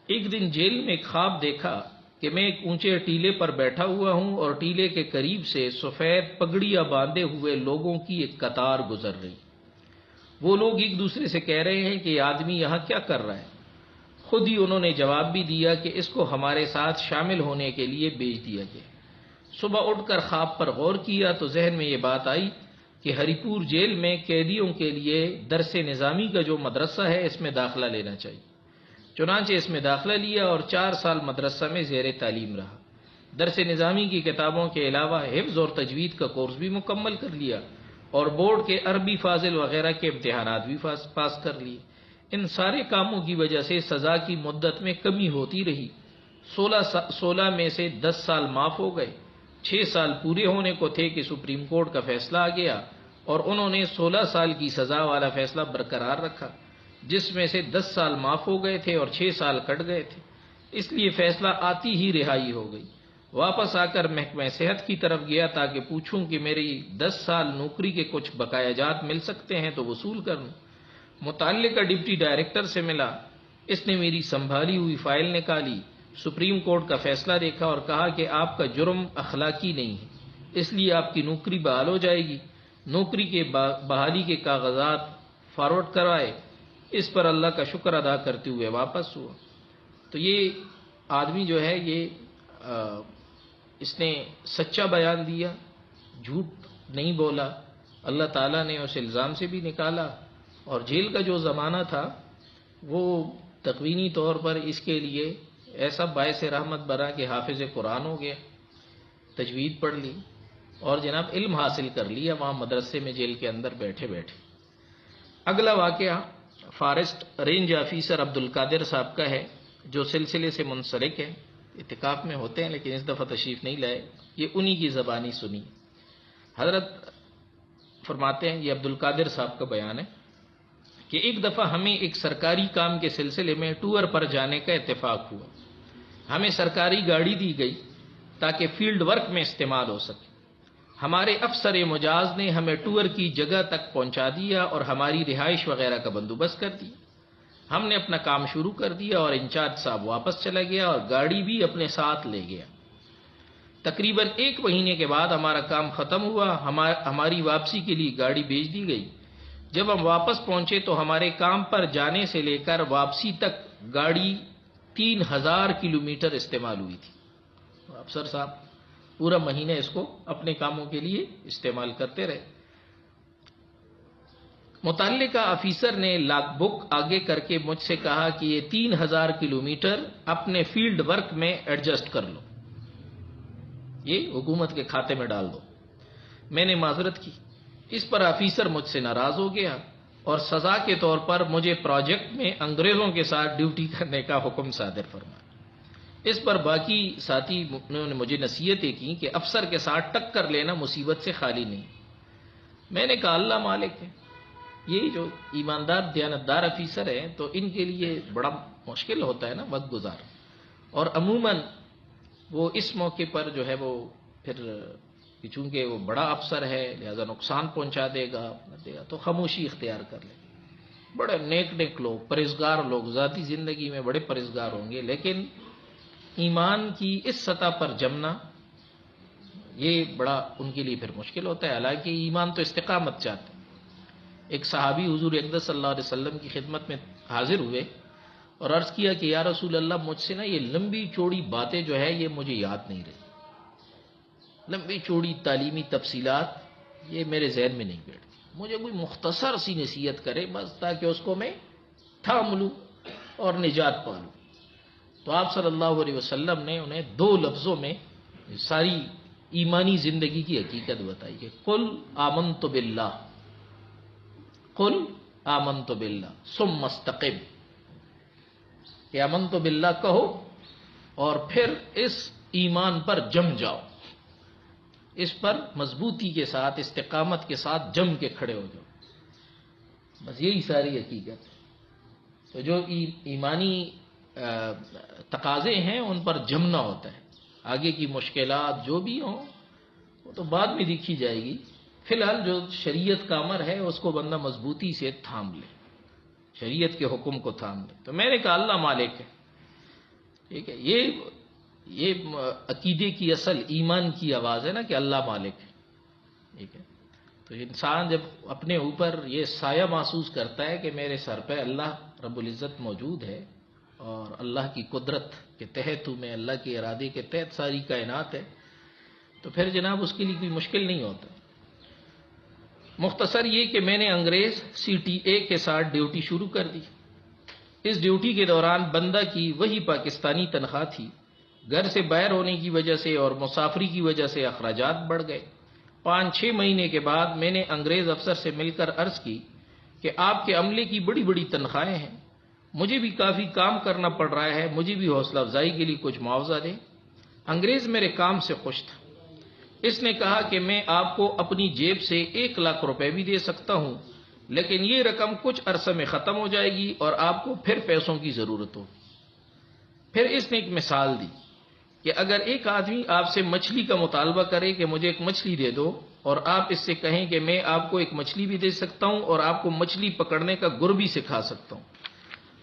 ایک دن جیل میں ایک خواب دیکھا کہ میں ایک اونچے ٹیلے پر بیٹھا ہوا ہوں اور ٹیلے کے قریب سے سفید پگڑیاں باندھے ہوئے لوگوں کی ایک قطار گزر رہی۔ وہ لوگ ایک دوسرے سے کہہ رہے ہیں کہ یہ آدمی یہاں کیا کر رہا ہے؟ خود ہی انہوں نے جواب بھی دیا کہ اس کو ہمارے ساتھ شامل ہونے کے لیے بھیج دیا گیا۔ صبح اٹھ کر خواب پر غور کیا تو ذہن میں یہ بات آئی کہ ہری پور جیل میں قیدیوں کے لیے درس نظامی کا جو مدرسہ ہے اس میں داخلہ لینا چاہیے۔ چنانچہ اس میں داخلہ لیا اور 4 سال مدرسہ میں زیر تعلیم رہا۔ درس نظامی کی کتابوں کے علاوہ حفظ اور تجوید کا کورس بھی مکمل کر لیا اور بورڈ کے عربی فاضل وغیرہ کے امتحانات بھی پاس کر لیے۔ ان سارے کاموں کی وجہ سے سزا کی مدت میں کمی ہوتی رہی۔ 16 میں سے 10 سال معاف ہو گئے۔ 6 سال پورے ہونے کو تھے کہ سپریم کورٹ کا فیصلہ آ گیا اور انہوں نے 16 سال کی سزا والا فیصلہ برقرار رکھا، جس میں سے 10 سال معاف ہو گئے تھے اور 6 سال کٹ گئے تھے۔ اس لیے فیصلہ آتی ہی رہائی ہو گئی۔ واپس آ کر محکمہ صحت کی طرف گیا تاکہ پوچھوں کہ میری 10 سال نوکری کے کچھ بقایا جات مل سکتے ہیں تو وصول کر لوں۔ متعلقہ ڈپٹی ڈائریکٹر سے ملا، اس نے میری سنبھالی ہوئی فائل نکالی، سپریم کورٹ کا فیصلہ دیکھا اور کہا کہ آپ کا جرم اخلاقی نہیں ہے، اس لیے آپ کی نوکری بحال ہو جائے گی۔ نوکری کے بحالی کے کاغذات فارورڈ کروائے۔ اس پر اللہ کا شکر ادا کرتے ہوئے واپس ہوا۔ تو یہ آدمی جو ہے اس نے سچا بیان دیا، جھوٹ نہیں بولا، اللہ تعالیٰ نے اس الزام سے بھی نکالا، اور جیل کا جو زمانہ تھا وہ تقوینی طور پر اس کے لیے ایسا باعث رحمت بنا کہ حافظ قرآن ہو گیا، تجوید پڑھ لی اور جناب علم حاصل کر لیا وہاں مدرسے میں جیل کے اندر بیٹھے بیٹھے۔ اگلا واقعہ فارسٹ رینج آفیسر عبد القادر صاحب کا ہے، جو سلسلے سے منسلک ہے، اعتکاف میں ہوتے ہیں لیکن اس دفعہ تشریف نہیں لائے۔ یہ انہی کی زبانی سنی۔ حضرت فرماتے ہیں، یہ عبد القادر صاحب کا بیان ہے کہ ایک دفعہ ہمیں ایک سرکاری کام کے سلسلے میں ٹور پر جانے کا اتفاق ہوا۔ ہمیں سرکاری گاڑی دی گئی تاکہ فیلڈ ورک میں استعمال ہو سکے۔ ہمارے افسر مجاز نے ہمیں ٹور کی جگہ تک پہنچا دیا اور ہماری رہائش وغیرہ کا بندوبست کر دیا۔ ہم نے اپنا کام شروع کر دیا اور انچارج صاحب واپس چلا گیا اور گاڑی بھی اپنے ساتھ لے گیا۔ تقریباً 1 مہینے کے بعد ہمارا کام ختم ہوا، ہماری واپسی کے لیے گاڑی بھیج دی گئی۔ جب ہم واپس پہنچے تو ہمارے کام پر جانے سے لے کر واپسی تک گاڑی 3000 کلومیٹر استعمال ہوئی تھی۔ افسر صاحب پورا مہینہ اس کو اپنے کاموں کے لیے استعمال کرتے رہے۔ متعلقہ آفیسر نے لاگ بک آگے کر کے مجھ سے کہا کہ یہ 3000 کلومیٹر اپنے فیلڈ ورک میں ایڈجسٹ کر لو، یہ حکومت کے کھاتے میں ڈال دو۔ میں نے معذرت کی۔ اس پر آفیسر مجھ سے ناراض ہو گیا اور سزا کے طور پر مجھے پروجیکٹ میں انگریزوں کے ساتھ ڈیوٹی کرنے کا حکم صادر فرمایا۔ اس پر باقی ساتھی نے مجھے نصیحتیں کی کہ افسر کے ساتھ ٹکر لینا مصیبت سے خالی نہیں۔ میں نے کہا اللہ مالک ہے، یہ جو ایماندار دیانتدار افیسر ہیں تو ان کے لیے بڑا مشکل ہوتا ہے نا وقت گزار، اور عموماً وہ اس موقع پر جو ہے وہ پھر چونکہ وہ بڑا افسر ہے لہذا نقصان پہنچا دے گا تو خاموشی اختیار کر لے۔ بڑے نیک لوگ، پرہیزگار لوگ، ذاتی زندگی میں بڑے پرہیزگار ہوں گے، لیکن ایمان کی اس سطح پر جمنا یہ بڑا ان کے لیے پھر مشکل ہوتا ہے۔ حالانکہ ایمان تو استقامت چاہتا ہے۔ ایک صحابی حضور اقدس صلی اللہ علیہ وسلم کی خدمت میں حاضر ہوئے اور عرض کیا کہ یا رسول اللہ، مجھ سے نا یہ لمبی چوڑی باتیں جو ہے یہ مجھے یاد نہیں رہی، لمبی چوڑی تعلیمی تفصیلات یہ میرے ذہن میں نہیں بیٹھتی، مجھے کوئی مختصر سی نصیحت کرے بس تاکہ اس کو میں تھام لوں اور نجات پالوں۔ تو آپ صلی اللہ علیہ وسلم نے انہیں 2 لفظوں میں ساری ایمانی زندگی کی حقیقت بتائی کہ قل آمنت باللہ، قل آمنت باللہ ثم استقم، کہ آمنت باللہ کہو اور پھر اس ایمان پر جم جاؤ، اس پر مضبوطی کے ساتھ استقامت کے ساتھ جم کے کھڑے ہو جاؤ، بس یہی ساری حقیقت ہے۔ تو جو ایمانی تقاضے ہیں ان پر جمنا ہوتا ہے. آگے کی مشکلات جو بھی ہوں وہ تو بعد میں دیکھی جائے گی. فی الحال جو شریعت کا امر ہے اس کو بندہ مضبوطی سے تھام لے، شریعت کے حکم کو تھام لے. تو میں نے کہا اللہ مالک ہے. ٹھیک ہے، یہ عقیدے کی اصل ایمان کی آواز ہے نا کہ اللہ مالک ہے. ٹھیک ہے، تو انسان جب اپنے اوپر یہ سایہ محسوس کرتا ہے کہ میرے سر پہ اللہ رب العزت موجود ہے اور اللہ کی قدرت کے تحت ہوں میں، اللہ کے ارادے کے تحت ساری کائنات ہے، تو پھر جناب اس کے لیے کوئی مشکل نہیں ہوتا. مختصر یہ کہ میں نے انگریز CTA کے ساتھ ڈیوٹی شروع کر دی. اس ڈیوٹی کے دوران بندہ کی وہی پاکستانی تنخواہ تھی. گھر سے باہر ہونے کی وجہ سے اور مسافری کی وجہ سے اخراجات بڑھ گئے. 5-6 مہینے کے بعد میں نے انگریز افسر سے مل کر عرض کی کہ آپ کے عملے کی بڑی بڑی تنخواہیں ہیں، مجھے بھی کافی کام کرنا پڑ رہا ہے، مجھے بھی حوصلہ افزائی کے لیے کچھ معاوضہ دیں. انگریز میرے کام سے خوش تھا. اس نے کہا کہ میں آپ کو اپنی جیب سے 1 لاکھ روپے بھی دے سکتا ہوں، لیکن یہ رقم کچھ عرصے میں ختم ہو جائے گی اور آپ کو پھر پیسوں کی ضرورت ہو. پھر اس نے ایک مثال دی کہ اگر ایک آدمی آپ سے مچھلی کا مطالبہ کرے کہ مجھے ایک مچھلی دے دو، اور آپ اس سے کہیں کہ میں آپ کو ایک مچھلی بھی دے سکتا ہوں اور آپ کو مچھلی پکڑنے کا گر بھی سکھا سکتا ہوں،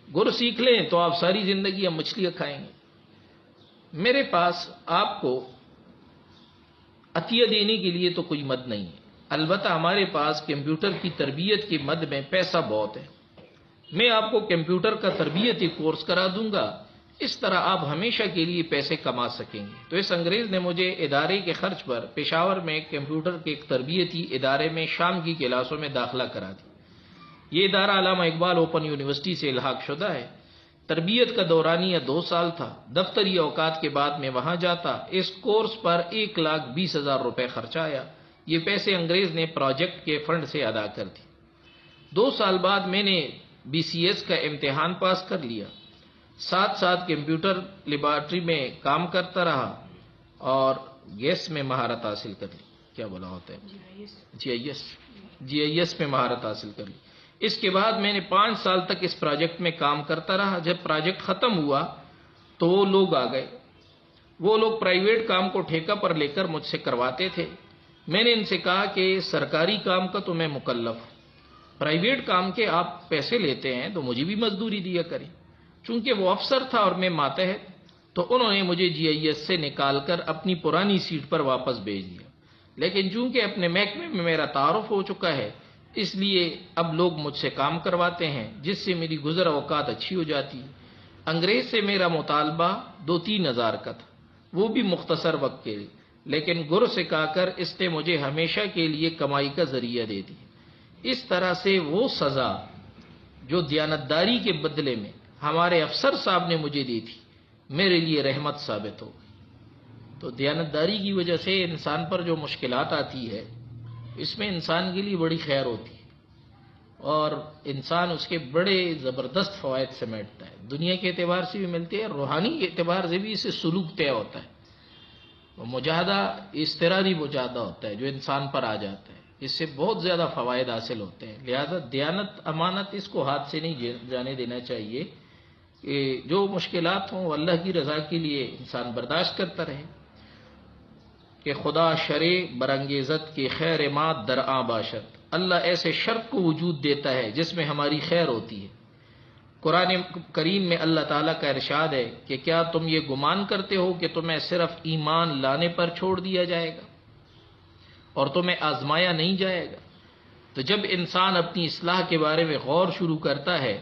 گر سیکھ لیں تو آپ ساری زندگی اب مچھلیاں کھائیں گے. میرے پاس آپ کو عطیہ دینے کے لیے تو کوئی مد نہیں ہے، البتہ ہمارے پاس کمپیوٹر کی تربیت کے مد میں پیسہ بہت ہے. میں آپ کو کمپیوٹر کا تربیتی کورس کرا دوں گا، اس طرح آپ ہمیشہ کے لیے پیسے کما سکیں گے. تو اس انگریز نے مجھے ادارے کے خرچ پر پشاور میں کمپیوٹر کے ایک تربیتی ادارے میں شام کی کلاسوں میں داخلہ کرا دی. یہ ادارہ علامہ اقبال اوپن یونیورسٹی سے الحاق شدہ ہے. تربیت کا دورانیہ 2 سال تھا. دفتری اوقات کے بعد میں وہاں جاتا. اس کورس پر 1,20,000 روپے خرچ آیا. یہ پیسے انگریز نے پروجیکٹ کے فنڈ سے ادا کر دی. 2 سال بعد میں نے BCS کا امتحان پاس کر لیا. ساتھ ساتھ کمپیوٹر لیبارٹری میں کام کرتا رہا اور گیس میں مہارت حاصل کر لی. کیا بولا ہوتا ہے؟ GIS میں مہارت حاصل کر لی. اس کے بعد میں نے 5 سال تک اس پروجیکٹ میں کام کرتا رہا. جب پروجیکٹ ختم ہوا تو وہ لوگ آ گئے. وہ لوگ پرائیویٹ کام کو ٹھیکہ پر لے کر مجھ سے کرواتے تھے. میں نے ان سے کہا کہ سرکاری کام کا تو میں مکلف ہوں، پرائیویٹ کام کے آپ پیسے لیتے ہیں تو مجھے بھی مزدوری دیا کریں. چونکہ وہ افسر تھا اور میں ماتحت، تو انہوں نے مجھے GIS سے نکال کر اپنی پرانی سیٹ پر واپس بھیج دیا. لیکن چونکہ اپنے محکمے میں میرا تعارف ہو چکا ہے، اس لیے اب لوگ مجھ سے کام کرواتے ہیں، جس سے میری گزر اوقات اچھی ہو جاتی ہے. انگریز سے میرا مطالبہ 2-3 ہزار کا تھا، وہ بھی مختصر وقت کے لیے، لیکن گر سکھا کر اس نے مجھے ہمیشہ کے لیے کمائی کا ذریعہ دے دی. اس طرح سے وہ سزا جو دیانتداری کے بدلے میں ہمارے افسر صاحب نے مجھے دی تھی، میرے لیے رحمت ثابت ہو گئی. تو دیانتداری کی وجہ سے انسان پر جو مشکلات آتی ہے، اس میں انسان کے لیے بڑی خیر ہوتی ہے اور انسان اس کے بڑے زبردست فوائد سمیٹتا ہے. دنیا کے اعتبار سے بھی ملتے ہیں، روحانی اعتبار سے بھی اسے سلوک طے ہوتا ہے. وہ مجاہدہ اضطراری مجاہدہ ہوتا ہے جو انسان پر آ جاتا ہے، اس سے بہت زیادہ فوائد حاصل ہوتے ہیں. لہذا دیانت امانت اس کو ہاتھ سے نہیں جانے دینا چاہیے کہ جو مشکلات ہوں اللہ کی رضا کے لیے انسان برداشت کرتا رہے. کہ خدا شرع برانگیزت کی خیر ما درآ باشد، اللہ ایسے شرط کو وجود دیتا ہے جس میں ہماری خیر ہوتی ہے. قرآن کریم میں اللہ تعالیٰ کا ارشاد ہے کہ کیا تم یہ گمان کرتے ہو کہ تمہیں صرف ایمان لانے پر چھوڑ دیا جائے گا اور تمہیں آزمایا نہیں جائے گا. تو جب انسان اپنی اصلاح کے بارے میں غور شروع کرتا ہے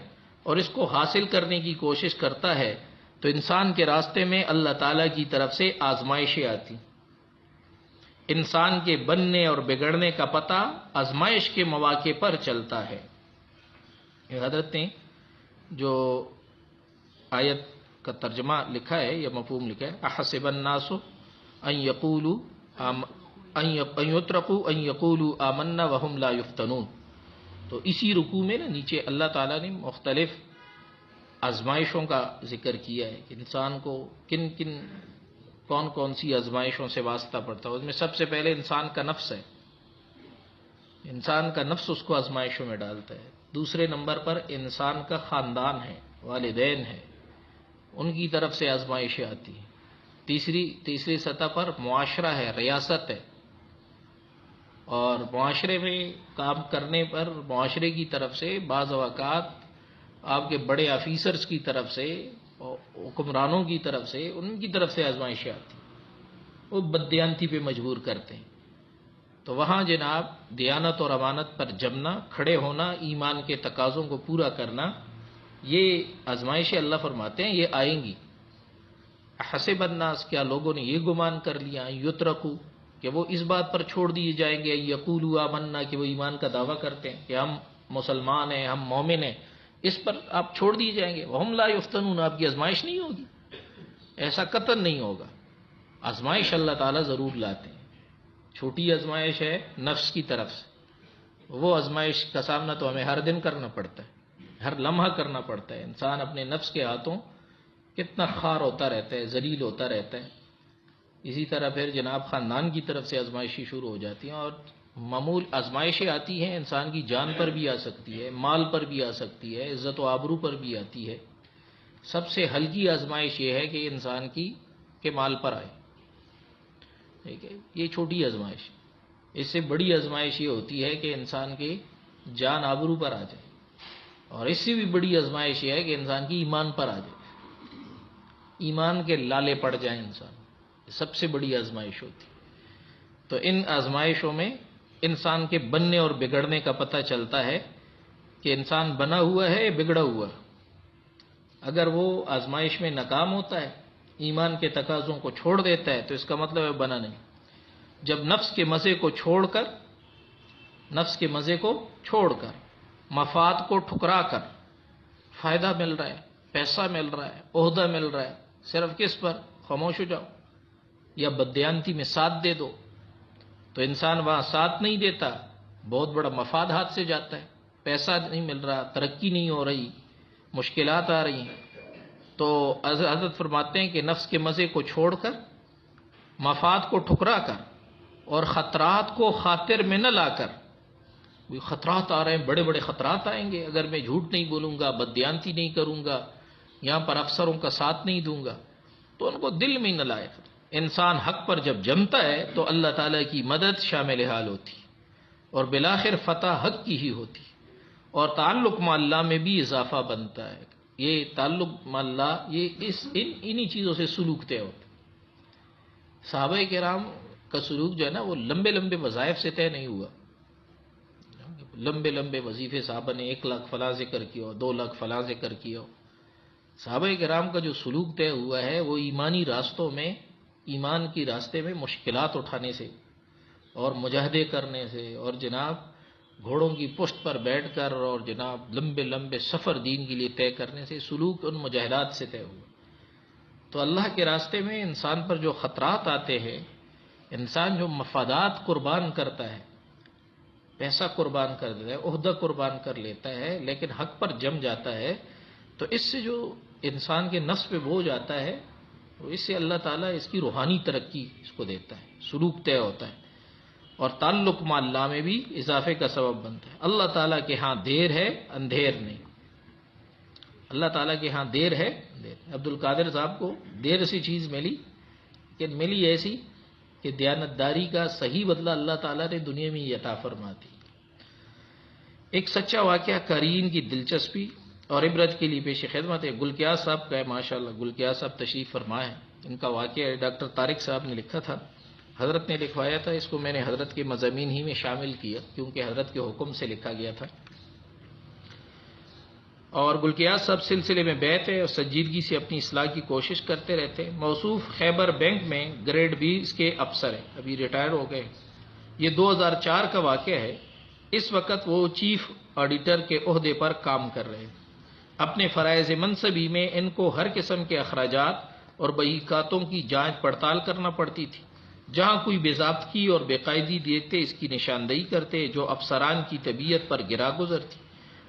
اور اس کو حاصل کرنے کی کوشش کرتا ہے تو انسان کے راستے میں اللہ تعالیٰ کی طرف سے آزمائشیں آتی. انسان کے بننے اور بگڑنے کا پتہ آزمائش کے مواقع پر چلتا ہے. حضرت نے جو آیت کا ترجمہ لکھا ہے یا مفہوم لکھا ہے، احسب الناس ان یقولوا ان یترکوا ان یقولوا آمنا وهم لا یفتنون. تو اسی رکوع میں نا نیچے اللہ تعالیٰ نے مختلف آزمائشوں کا ذکر کیا ہے کہ انسان کو کون کون سی آزمائشوں سے واسطہ پڑتا ہے. اس میں سب سے پہلے انسان کا نفس ہے. انسان کا نفس اس کو آزمائشوں میں ڈالتا ہے. دوسرے نمبر پر انسان کا خاندان ہے، والدین ہے. ان کی طرف سے آزمائشیں آتی ہیں۔ تیسری سطح پر معاشرہ ہے، ریاست ہے، اور معاشرے میں کام کرنے پر معاشرے کی طرف سے بعض اوقات آپ کے بڑے آفیسرز کی طرف سے، حکمرانوں کی طرف سے، ان کی طرف سے آزمائشیں آتی ہیں، وہ بددیانتی پہ مجبور کرتے ہیں۔ تو وہاں جناب دیانت اور امانت پر جمنا، کھڑے ہونا، ایمان کے تقاضوں کو پورا کرنا، یہ آزمائشیں اللہ فرماتے ہیں یہ آئیں گی۔ حسب الناس، کیا لوگوں نے یہ گمان کر لیا، یترکو، کہ وہ اس بات پر چھوڑ دیے جائیں گے، یقولوا آمنا، کہ وہ ایمان کا دعویٰ کرتے ہیں کہ ہم مسلمان ہیں، ہم مومن ہیں، اس پر آپ چھوڑ دیے جائیں گے۔ وہم لا یفتنون، آپ کی آزمائش نہیں ہوگی، ایسا قطعاً نہیں ہوگا۔ آزمائش اللہ تعالیٰ ضرور لاتے ہیں۔ چھوٹی آزمائش ہے نفس کی طرف سے، وہ آزمائش کا سامنا تو ہمیں ہر دن کرنا پڑتا ہے، ہر لمحہ کرنا پڑتا ہے۔ انسان اپنے نفس کے ہاتھوں کتنا خوار ہوتا رہتا ہے، ذلیل ہوتا رہتا ہے۔ اسی طرح پھر جناب خاندان کی طرف سے آزمائشیں شروع ہو جاتی ہیں، اور معمول آزمائشیں آتی ہیں، انسان کی جان پر بھی آ سکتی ہے، مال پر بھی آ سکتی ہے، عزت و آبرو پر بھی آتی ہے۔ سب سے ہلکی آزمائش یہ ہے کہ انسان کے مال پر آئے، ٹھیک ہے، یہ چھوٹی آزمائش۔ اس سے بڑی آزمائش یہ ہوتی ہے کہ انسان کے جان آبرو پر آ جائے، اور اس سے بھی بڑی آزمائش یہ ہے کہ انسان کی ایمان پر آ جائے، ایمان کے لالے پڑ جائیں انسان، یہ سب سے بڑی آزمائش ہوتی۔ تو ان آزمائشوں میں انسان کے بننے اور بگڑنے کا پتہ چلتا ہے کہ انسان بنا ہوا ہے یا بگڑا ہوا ہے۔ اگر وہ آزمائش میں ناکام ہوتا ہے، ایمان کے تقاضوں کو چھوڑ دیتا ہے، تو اس کا مطلب ہے بنا نہیں۔ جب نفس کے مزے کو چھوڑ کر مفاد کو ٹھکرا کر فائدہ مل رہا ہے، پیسہ مل رہا ہے، عہدہ مل رہا ہے، صرف کس پر خاموش ہو جاؤ یا بددیانتی میں ساتھ دے دو، تو انسان وہاں ساتھ نہیں دیتا، بہت بڑا مفاد ہاتھ سے جاتا ہے، پیسہ نہیں مل رہا، ترقی نہیں ہو رہی، مشکلات آ رہی ہیں۔ تو حضرت فرماتے ہیں کہ نفس کے مزے کو چھوڑ کر، مفاد کو ٹھکرا کر، اور خطرات کو خاطر میں نہ لا کر، خطرات آ رہے ہیں، بڑے بڑے خطرات آئیں گے اگر میں جھوٹ نہیں بولوں گا، بددیانتی نہیں کروں گا، یہاں پر افسروں کا ساتھ نہیں دوں گا، تو ان کو دل میں نہ لائے۔ انسان حق پر جب جمتا ہے تو اللہ تعالیٰ کی مدد شامل حال ہوتی، اور بالآخر فتح حق کی ہی ہوتی، اور تعلق مع اللہ میں بھی اضافہ بنتا ہے۔ یہ تعلق مع اللہ، یہ انہی چیزوں سے سلوک طے ہوتا ہے۔ صحابہ کرام کا سلوک جو ہے نا، وہ لمبے لمبے وظائف سے طے نہیں ہوا۔ لمبے لمبے وظیفے صحابہ نے 1 لاکھ فلاں ذکر کیا ہو، 2 لاکھ فلاں ذکر کیا ہو۔ صحابہ کرام کا جو سلوک طے ہوا ہے وہ ایمانی راستوں میں، ایمان کی راستے میں مشکلات اٹھانے سے اور مجاہدے کرنے سے، اور جناب گھوڑوں کی پشت پر بیٹھ کر، اور جناب لمبے لمبے سفر دین کے لیے طے کرنے سے، سلوک ان مجاہدات سے طے ہوا۔ تو اللہ کے راستے میں انسان پر جو خطرات آتے ہیں، انسان جو مفادات قربان کرتا ہے، پیسہ قربان کر دیتا ہے، عہدہ قربان کر لیتا ہے، لیکن حق پر جم جاتا ہے، تو اس سے جو انسان کے نفس پہ بوجھ آتا ہے، تو اس سے اللہ تعالیٰ اس کی روحانی ترقی اس کو دیتا ہے، سلوک طے ہوتا ہے، اور تعلق مع اللہ میں بھی اضافے کا سبب بنتا ہے۔ اللہ تعالیٰ کے ہاں دیر ہے، اندھیر نہیں۔ اللہ تعالیٰ کے ہاں دیر ہے، اندھیر۔ عبد القادر صاحب کو دیر سی چیز ملی، لیکن ملی ایسی کہ دیانتداری کا صحیح بدلہ اللہ تعالیٰ نے دنیا میں عطا فرما دی۔ ایک سچا واقعہ قارئین کی دلچسپی اور عبرت کے لیے پیش خدمت ہے، گلکیاس صاحب کا ہے، ماشاءاللہ گلکیاس صاحب تشریف فرما ہے۔ ان کا واقعہ ڈاکٹر طارق صاحب نے لکھا تھا، حضرت نے لکھوایا تھا، اس کو میں نے حضرت کے مضامین ہی میں شامل کیا کیونکہ حضرت کے حکم سے لکھا گیا تھا۔ اور گلکیاس صاحب سلسلے میں بیعت ہے اور سنجیدگی سے اپنی اصلاح کی کوشش کرتے رہتے ہیں۔ موصوف خیبر بینک میں گریڈ 20 کے افسر ہیں، ابھی ریٹائر ہو گئے۔ یہ 2004 کا واقعہ ہے۔ اس وقت وہ چیف آڈیٹر کے عہدے پر کام کر رہے ہیں۔ اپنے فرائض منصبی میں ان کو ہر قسم کے اخراجات اور بہیکاتوں کی جانچ پڑتال کرنا پڑتی تھی۔ جہاں کوئی بے ضابطگی اور بے قاعدگی دیکھتے اس کی نشاندہی کرتے، جو افسران کی طبیعت پر گرا گزرتی۔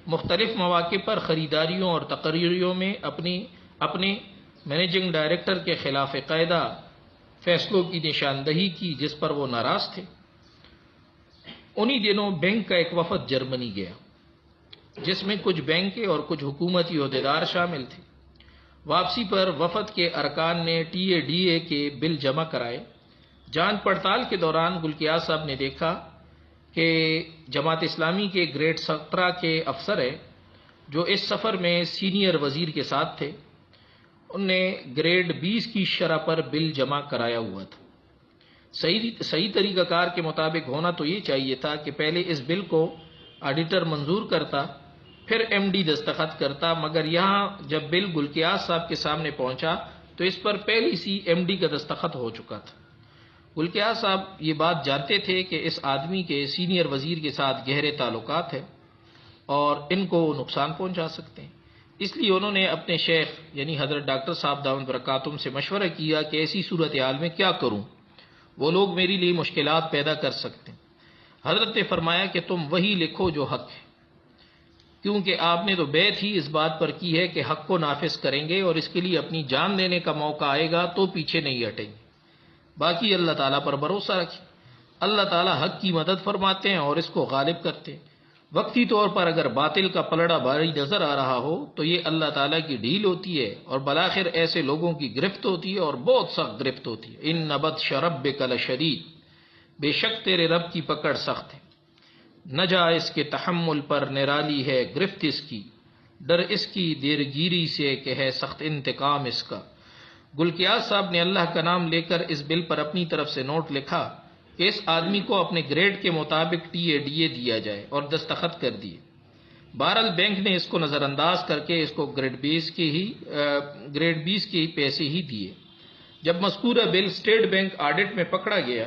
مختلف مواقع پر خریداریوں اور تقرریوں میں اپنے مینیجنگ ڈائریکٹر کے خلاف قاعدہ فیصلوں کی نشاندہی کی جس پر وہ ناراض تھے۔ انہی دنوں بینک کا ایک وفد جرمنی گیا جس میں کچھ بینک کے اور کچھ حکومتی عہدیدار شامل تھے۔ واپسی پر وفد کے ارکان نے TADA کے بل جمع کرائے۔ جانچ پڑتال کے دوران گلگیاز صاحب نے دیکھا کہ جماعت اسلامی کے گریڈ 17 کے افسر ہیں جو اس سفر میں سینئر وزیر کے ساتھ تھے، ان نے گریڈ 20 کی شرح پر بل جمع کرایا ہوا تھا۔ صحیح طریقہ کار کے مطابق ہونا تو یہ چاہیے تھا کہ پہلے اس بل کو آڈیٹر منظور کرتا، پھر MD دستخط کرتا، مگر یہاں جب بل گلگیاز صاحب کے سامنے پہنچا تو اس پر پہلی سی MD کا دستخط ہو چکا تھا۔ گلگیاز صاحب یہ بات جانتے تھے کہ اس آدمی کے سینئر وزیر کے ساتھ گہرے تعلقات ہیں اور ان کو نقصان پہنچا سکتے ہیں، اس لیے انہوں نے اپنے شیخ یعنی حضرت ڈاکٹر صاحب دامت برکاتہم سے مشورہ کیا کہ ایسی صورتحال میں کیا کروں، وہ لوگ میری لیے مشکلات پیدا کر سکتے ہیں۔ حضرت نے فرمایا کہ تم وہی لکھو جو حق ہے، کیونکہ آپ نے تو بیعت ہی اس بات پر کی ہے کہ حق کو نافذ کریں گے اور اس کے لیے اپنی جان دینے کا موقع آئے گا تو پیچھے نہیں ہٹیں گے۔ باقی اللہ تعالیٰ پر بھروسہ رکھیں، اللہ تعالیٰ حق کی مدد فرماتے ہیں اور اس کو غالب کرتے ہیں۔ وقتی طور پر اگر باطل کا پلڑا بھاری نظر آ رہا ہو تو یہ اللہ تعالیٰ کی ڈھیل ہوتی ہے اور بالآخر ایسے لوگوں کی گرفت ہوتی ہے اور بہت سخت گرفت ہوتی ہے۔ ان بطش ربک لشدید، بے شک تیرے رب کی پکڑ سخت ہے، نہ جا اس کے تحمل پر نرالی ہے گرفت اس کی، ڈر اس کی دیرگیری سے کہ ہے سخت انتقام اس کا۔ گلگیاز صاحب نے اللہ کا نام لے کر اس بل پر اپنی طرف سے نوٹ لکھا کہ اس آدمی کو اپنے گریڈ کے مطابق TADA دیا جائے اور دستخط کر دیے۔ بہرحال بینک نے اس کو نظر انداز کر کے اس کو گریڈ 20 کے ہی پیسے ہی دیے۔ جب مذکورہ بل اسٹیٹ بینک آڈٹ میں پکڑا گیا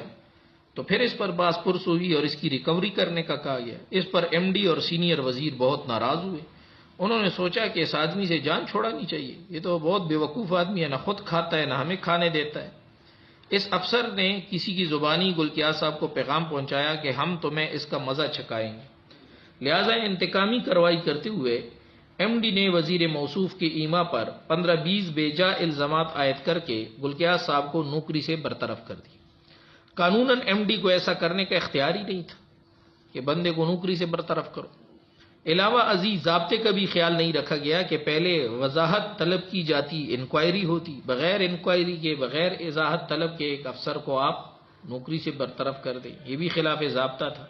تو پھر اس پر باس پرس ہوئی اور اس کی ریکوری کرنے کا کہا گیا۔ اس پر MD اور سینئر وزیر بہت ناراض ہوئے۔ انہوں نے سوچا کہ اس آدمی سے جان چھوڑانی چاہیے، یہ تو بہت بیوقوف آدمی ہے، نہ خود کھاتا ہے نہ ہمیں کھانے دیتا ہے۔ اس افسر نے کسی کی زبانی گلگیاز صاحب کو پیغام پہنچایا کہ ہم تمہیں اس کا مزہ چکھائیں گے، لہٰذا انتقامی کارروائی کرتے ہوئے MD نے وزیر موصوف کے ایما پر 15-20 بیجا الزامات عائد کر کے گلگیاز صاحب کو نوکری سے برطرف کر دی۔ قانوناً MD کو ایسا کرنے کا اختیار ہی نہیں تھا کہ بندے کو نوکری سے برطرف کرو۔ علاوہ ازیں ضابطے کا بھی خیال نہیں رکھا گیا کہ پہلے وضاحت طلب کی جاتی، انکوائری ہوتی، بغیر انکوائری کے بغیر وضاحت طلب کے ایک افسر کو آپ نوکری سے برطرف کر دیں، یہ بھی خلاف ضابطہ تھا۔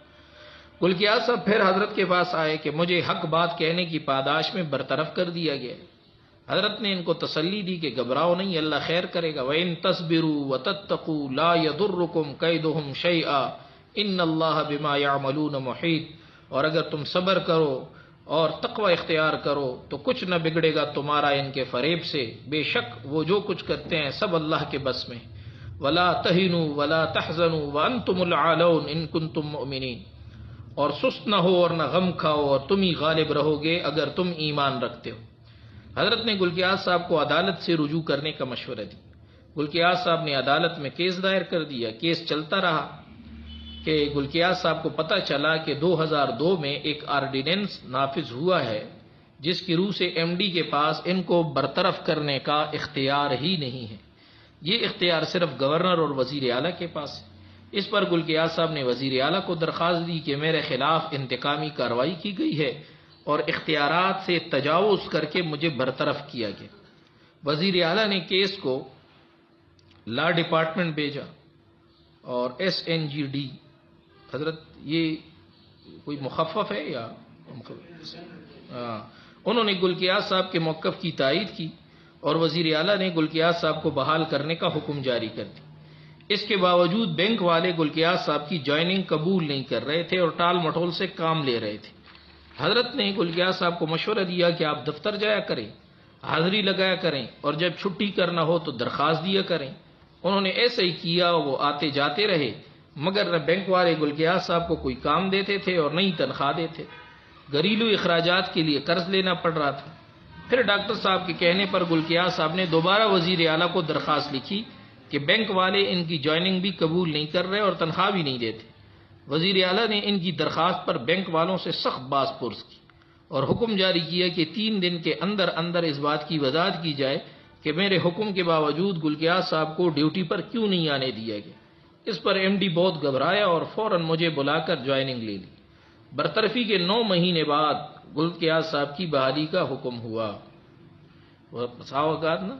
گلگیاز صاحب پھر حضرت کے پاس آئے کہ مجھے حق بات کہنے کی پاداش میں برطرف کر دیا گیا۔ حضرت نے ان کو تسلی دی کہ گھبراؤ نہیں، اللہ خیر کرے گا۔ وَإِن تَصْبِرُوا وَتَتَّقُوا لَا يَضُرُّكُمْ كَيْدُهُمْ شَيْئًا إِنَّ اللَّهَ بِمَا يَعْمَلُونَ مُحِيطٌ، اور اگر تم صبر کرو اور تقوی اختیار کرو تو کچھ نہ بگڑے گا تمہارا ان کے فریب سے، بے شک وہ جو کچھ کرتے ہیں سب اللہ کے بس میں۔ وَلَا تَهِنُوا وَلَا تَحْزَنُوا وَأَنْتُمُ الْأَعْلَوْنَ إِن كُنتُم مُؤْمِنِينَ، اور سست نہ ہو اور نہ غم کھاؤ اور تم ہی غالب رہو گے اگر تم ایمان رکھتے ہو۔ حضرت نے گلگیاز صاحب کو عدالت سے رجوع کرنے کا مشورہ دی۔ گلگیاز صاحب نے عدالت میں کیس دائر کر دیا۔ کیس چلتا رہا کہ گلگیاز صاحب کو پتہ چلا کہ 2002 میں ایک آرڈیننس نافذ ہوا ہے جس کی روح سے MD کے پاس ان کو برطرف کرنے کا اختیار ہی نہیں ہے، یہ اختیار صرف گورنر اور وزیر اعلیٰ کے پاس ہے۔ اس پر گلگیاز صاحب نے وزیر اعلیٰ کو درخواست دی کہ میرے خلاف انتقامی کارروائی کی گئی ہے اور اختیارات سے تجاوز کر کے مجھے برطرف کیا گیا۔ وزیر اعلیٰ نے کیس کو لا ڈپارٹمنٹ بھیجا اور SNGD، حضرت یہ کوئی مخفف ہے یا انہوں نے گلگیاز صاحب کے موقف کی تائید کی اور وزیر اعلیٰ نے گلگیاز صاحب کو بحال کرنے کا حکم جاری کر دیا۔ اس کے باوجود بینک والے گلگیاز صاحب کی جوائننگ قبول نہیں کر رہے تھے اور ٹال مٹول سے کام لے رہے تھے۔ حضرت نے گلگیاز صاحب کو مشورہ دیا کہ آپ دفتر جایا کریں، حاضری لگایا کریں اور جب چھٹی کرنا ہو تو درخواست دیا کریں۔ انہوں نے ایسا ہی کیا، وہ آتے جاتے رہے، مگر نہ بینک والے گلگیاز صاحب کو کوئی کام دیتے تھے اور نہ ہی تنخواہ دیتے۔ گھریلو اخراجات کے لیے قرض لینا پڑ رہا تھا۔ پھر ڈاکٹر صاحب کے کہنے پر گلگیاز صاحب نے دوبارہ وزیر اعلیٰ کو درخواست لکھی کہ بینک والے ان کی جوائننگ بھی قبول نہیں کر رہے اور تنخواہ بھی نہیں دیتے۔ وزیر اعلیٰ نے ان کی درخواست پر بینک والوں سے سخت باس پرس کی اور حکم جاری کیا کہ 3 دن کے اندر اندر اس بات کی وضاحت کی جائے کہ میرے حکم کے باوجود گلگیاز صاحب کو ڈیوٹی پر کیوں نہیں آنے دیا گیا۔ اس پر MD بہت گھبرایا اور فوراً مجھے بلا کر جوائننگ لے لی۔ برطرفی کے 9 مہینے بعد گلگیاز صاحب کی بحالی کا حکم ہوا۔ وہ بسا اوقات نا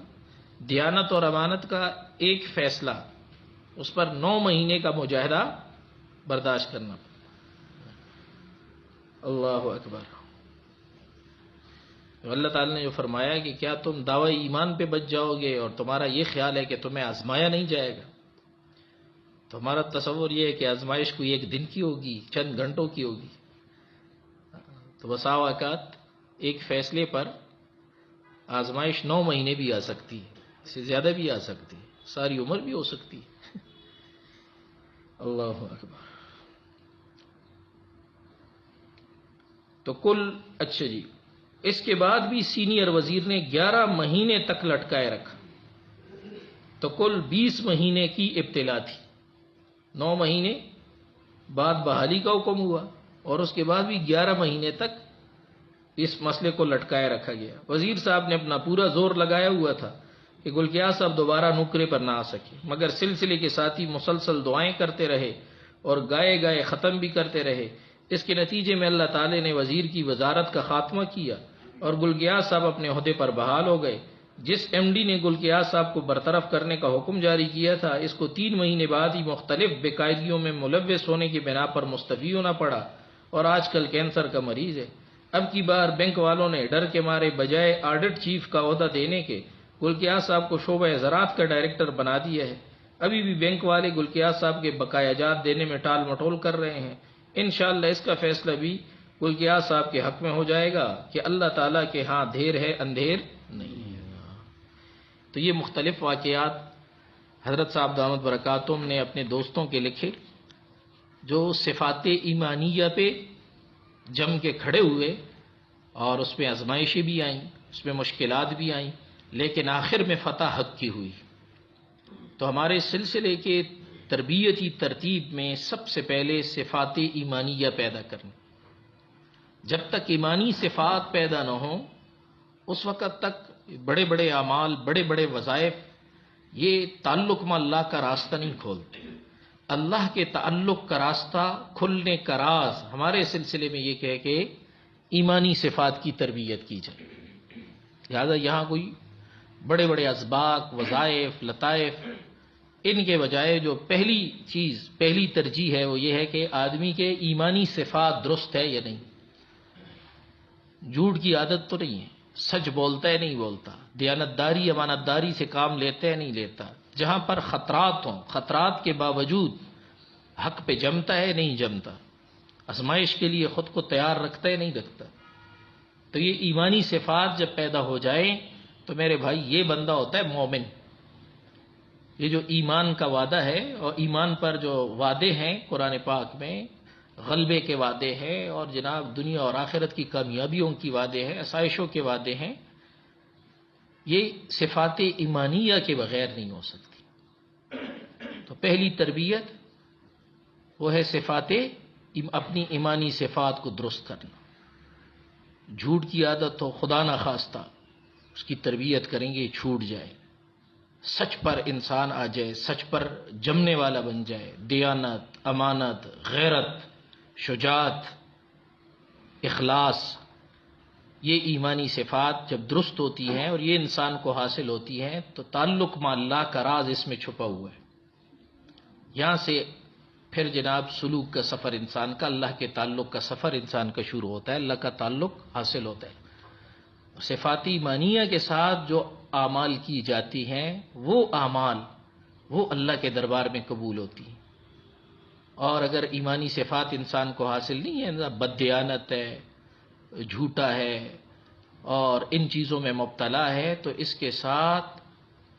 دیانت اور امانت کا ایک فیصلہ اس پر 9 مہینے کا مجاہدہ برداشت کرنا. اللہ اکبر. اللہ تعالیٰ نے جو فرمایا کہ کیا تم دعوی ایمان پہ بچ جاؤ گے اور تمہارا یہ خیال ہے کہ تمہیں آزمایا نہیں جائے گا. تمہارا تصور یہ ہے کہ آزمائش کوئی ایک دن کی ہوگی، چند گھنٹوں کی ہوگی. تو بسا اوقات ایک فیصلے پر آزمائش 9 مہینے بھی آ سکتی ہے، اس سے زیادہ بھی آ سکتی ہے، ساری عمر بھی ہو سکتی ہے. اللہ اکبر. تو کل اچھا جی، اس کے بعد بھی سینئر وزیر نے 11 مہینے تک لٹکائے رکھا، تو کل 20 مہینے کی ابتلا تھی. 9 مہینے بعد بحالی کا حکم ہوا اور اس کے بعد بھی 11 مہینے تک اس مسئلے کو لٹکائے رکھا گیا. وزیر صاحب نے اپنا پورا زور لگایا ہوا تھا کہ گلکیار صاحب دوبارہ نکرے پر نہ آ سکے، مگر سلسلے کے ساتھی مسلسل دعائیں کرتے رہے اور گائے گائے ختم بھی کرتے رہے. اس کے نتیجے میں اللہ تعالی نے وزیر کی وزارت کا خاتمہ کیا اور گلکیار صاحب اپنے عہدے پر بحال ہو گئے. جس ایم ڈی نے گلکیار صاحب کو برطرف کرنے کا حکم جاری کیا تھا، اس کو 3 مہینے بعد ہی مختلف بے قاعدگیوں میں ملوث ہونے کی بنا پر مستعفی ہونا پڑا اور آج کل کینسر کا مریض ہے. اب کی بار بینک والوں نے ڈر کے مارے بجائے آڈٹ چیف کا عہدہ دینے کے گلکیار صاحب کو شعبہ زراعت کا ڈائریکٹر بنا دیا ہے. ابھی بھی بینک والے گلکیار صاحب کے بقایا جات دینے میں ٹال مٹول کر رہے ہیں. انشاءاللہ اس کا فیصلہ بھی گلکیار صاحب کے حق میں ہو جائے گا کہ اللہ تعالیٰ کے ہاں دیر ہے اندھیر نہیں ہے. تو یہ مختلف واقعات حضرت صاحب دامت برکاتہم نے اپنے دوستوں کے لکھے، جو صفات ایمانیہ پہ جم کے کھڑے ہوئے اور اس میں آزمائشیں بھی آئیں، اس میں مشکلات بھی آئیں، لیکن آخر میں فتح حق کی ہوئی. تو ہمارے سلسلے کے تربیتی ترتیب میں سب سے پہلے صفات ایمانیہ پیدا کرنا. جب تک ایمانی صفات پیدا نہ ہوں اس وقت تک بڑے بڑے اعمال، بڑے بڑے وظائف یہ تعلق میں اللہ کا راستہ نہیں کھولتے. اللہ کے تعلق کا راستہ کھلنے کا راز ہمارے سلسلے میں یہ کہے کہ ایمانی صفات کی تربیت کی جائے. لہذا یہاں کوئی بڑے بڑے اسباق، وظائف، لطائف، ان کے بجائے جو پہلی چیز، پہلی ترجیح ہے وہ یہ ہے کہ آدمی کے ایمانی صفات درست ہے یا نہیں. جھوٹ کی عادت تو نہیں ہے، سچ بولتا ہے نہیں بولتا، دیانتداری امانتداری سے کام لیتا ہے نہیں لیتا، جہاں پر خطرات ہوں خطرات کے باوجود حق پہ جمتا ہے نہیں جمتا، آزمائش کے لیے خود کو تیار رکھتا ہے نہیں رکھتا. تو یہ ایمانی صفات جب پیدا ہو جائیں تو میرے بھائی یہ بندہ ہوتا ہے مومن. یہ جو ایمان کا وعدہ ہے اور ایمان پر جو وعدے ہیں قرآن پاک میں، غلبے کے وعدے ہیں اور جناب دنیا اور آخرت کی کامیابیوں کی وعدے ہیں، آسائشوں کے وعدے ہیں، یہ صفات ایمانیہ کے بغیر نہیں ہو سکتی. تو پہلی تربیت وہ ہے صفات اپنی ایمانی صفات کو درست کرنا. جھوٹ کی عادت ہو خدا نخواستہ اس کی تربیت کریں گے چھوٹ جائے. سچ پر انسان آ جائے، سچ پر جمنے والا بن جائے. دیانت، امانت، غیرت، شجاعت، اخلاص، یہ ایمانی صفات جب درست ہوتی ہیں اور یہ انسان کو حاصل ہوتی ہیں تو تعلق مع اللہ کا راز اس میں چھپا ہوا ہے. یہاں سے پھر جناب سلوک کا سفر انسان کا، اللہ کے تعلق کا سفر انسان کا شروع ہوتا ہے، اللہ کا تعلق حاصل ہوتا ہے. صفات ایمانیہ کے ساتھ جو اعمال کی جاتی ہیں وہ اعمال وہ اللہ کے دربار میں قبول ہوتی ہیں. اور اگر ایمانی صفات انسان کو حاصل نہیں ہے، بددیانت ہے، جھوٹا ہے اور ان چیزوں میں مبتلا ہے، تو اس کے ساتھ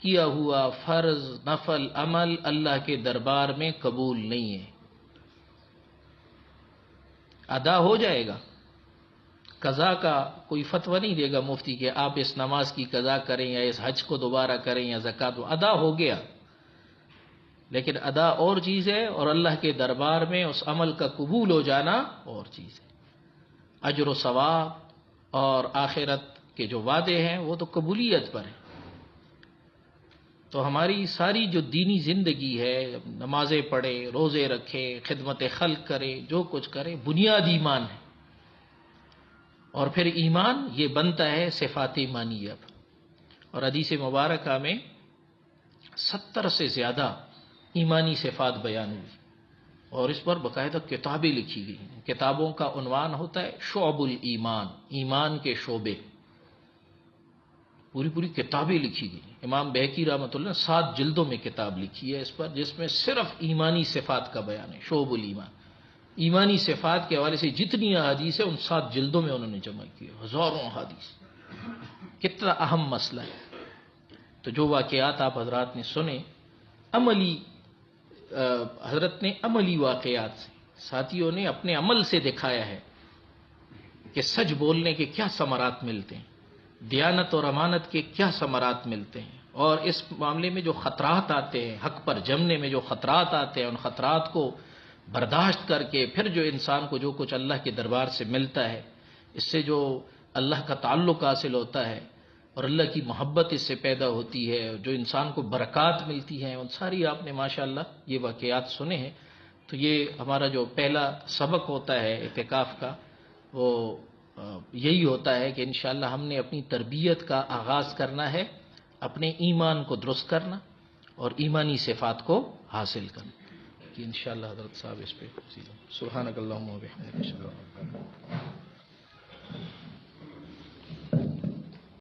کیا ہوا فرض نفل عمل اللہ کے دربار میں قبول نہیں ہے. ادا ہو جائے گا، قضا کا کوئی فتویٰ نہیں دے گا مفتی کہ آپ اس نماز کی قضا کریں یا اس حج کو دوبارہ کریں یا زکوٰۃ. ادا ہو گیا، لیکن ادا اور چیز ہے اور اللہ کے دربار میں اس عمل کا قبول ہو جانا اور چیز ہے. اجر و ثواب اور آخرت کے جو وعدے ہیں وہ تو قبولیت پر ہیں. تو ہماری ساری جو دینی زندگی ہے، نمازیں پڑھے، روزے رکھے، خدمت خلق کرے، جو کچھ کرے، بنیاد ایمان ہے. اور پھر ایمان یہ بنتا ہے صفات ایمانیہ پر. اور حدیث مبارکہ میں 70 سے زیادہ ایمانی صفات بیان ہوئی اور اس پر باقاعدہ کتابیں لکھی گئی ہیں. کتابوں کا عنوان ہوتا ہے شعب الایمان، ایمان کے شعبے. پوری پوری کتابیں لکھی گئی. امام بہقی رحمۃ اللہ نے 7 جلدوں میں کتاب لکھی ہے اس پر، جس میں صرف ایمانی صفات کا بیان ہے. شعب الایمان، ایمانی صفات کے حوالے سے جتنی احادیث ہیں ان 7 جلدوں میں انہوں نے جمع کی. ہزاروں احادیث. کتنا اہم مسئلہ ہے. تو جو واقعات آپ حضرات نے سنے عملی، حضرت نے عملی واقعات سے، ساتھیوں نے اپنے عمل سے دکھایا ہے کہ سچ بولنے کے کیا ثمرات ملتے ہیں، دیانت اور امانت کے کیا ثمرات ملتے ہیں، اور اس معاملے میں جو خطرات آتے ہیں، حق پر جمنے میں جو خطرات آتے ہیں، ان خطرات کو برداشت کر کے پھر جو انسان کو جو کچھ اللہ کے دربار سے ملتا ہے، اس سے جو اللہ کا تعلق حاصل ہوتا ہے اور اللہ کی محبت اس سے پیدا ہوتی ہے، جو انسان کو برکات ملتی ہیں، ان ساری آپ نے ماشاءاللہ یہ واقعات سنے ہیں. تو یہ ہمارا جو پہلا سبق ہوتا ہے اعتکاف کا، وہ یہی ہوتا ہے کہ انشاءاللہ ہم نے اپنی تربیت کا آغاز کرنا ہے، اپنے ایمان کو درست کرنا اور ایمانی صفات کو حاصل کرنا. کہ انشاءاللہ حضرت صاحب اس پہ سبحانک اللہم و بحمدک.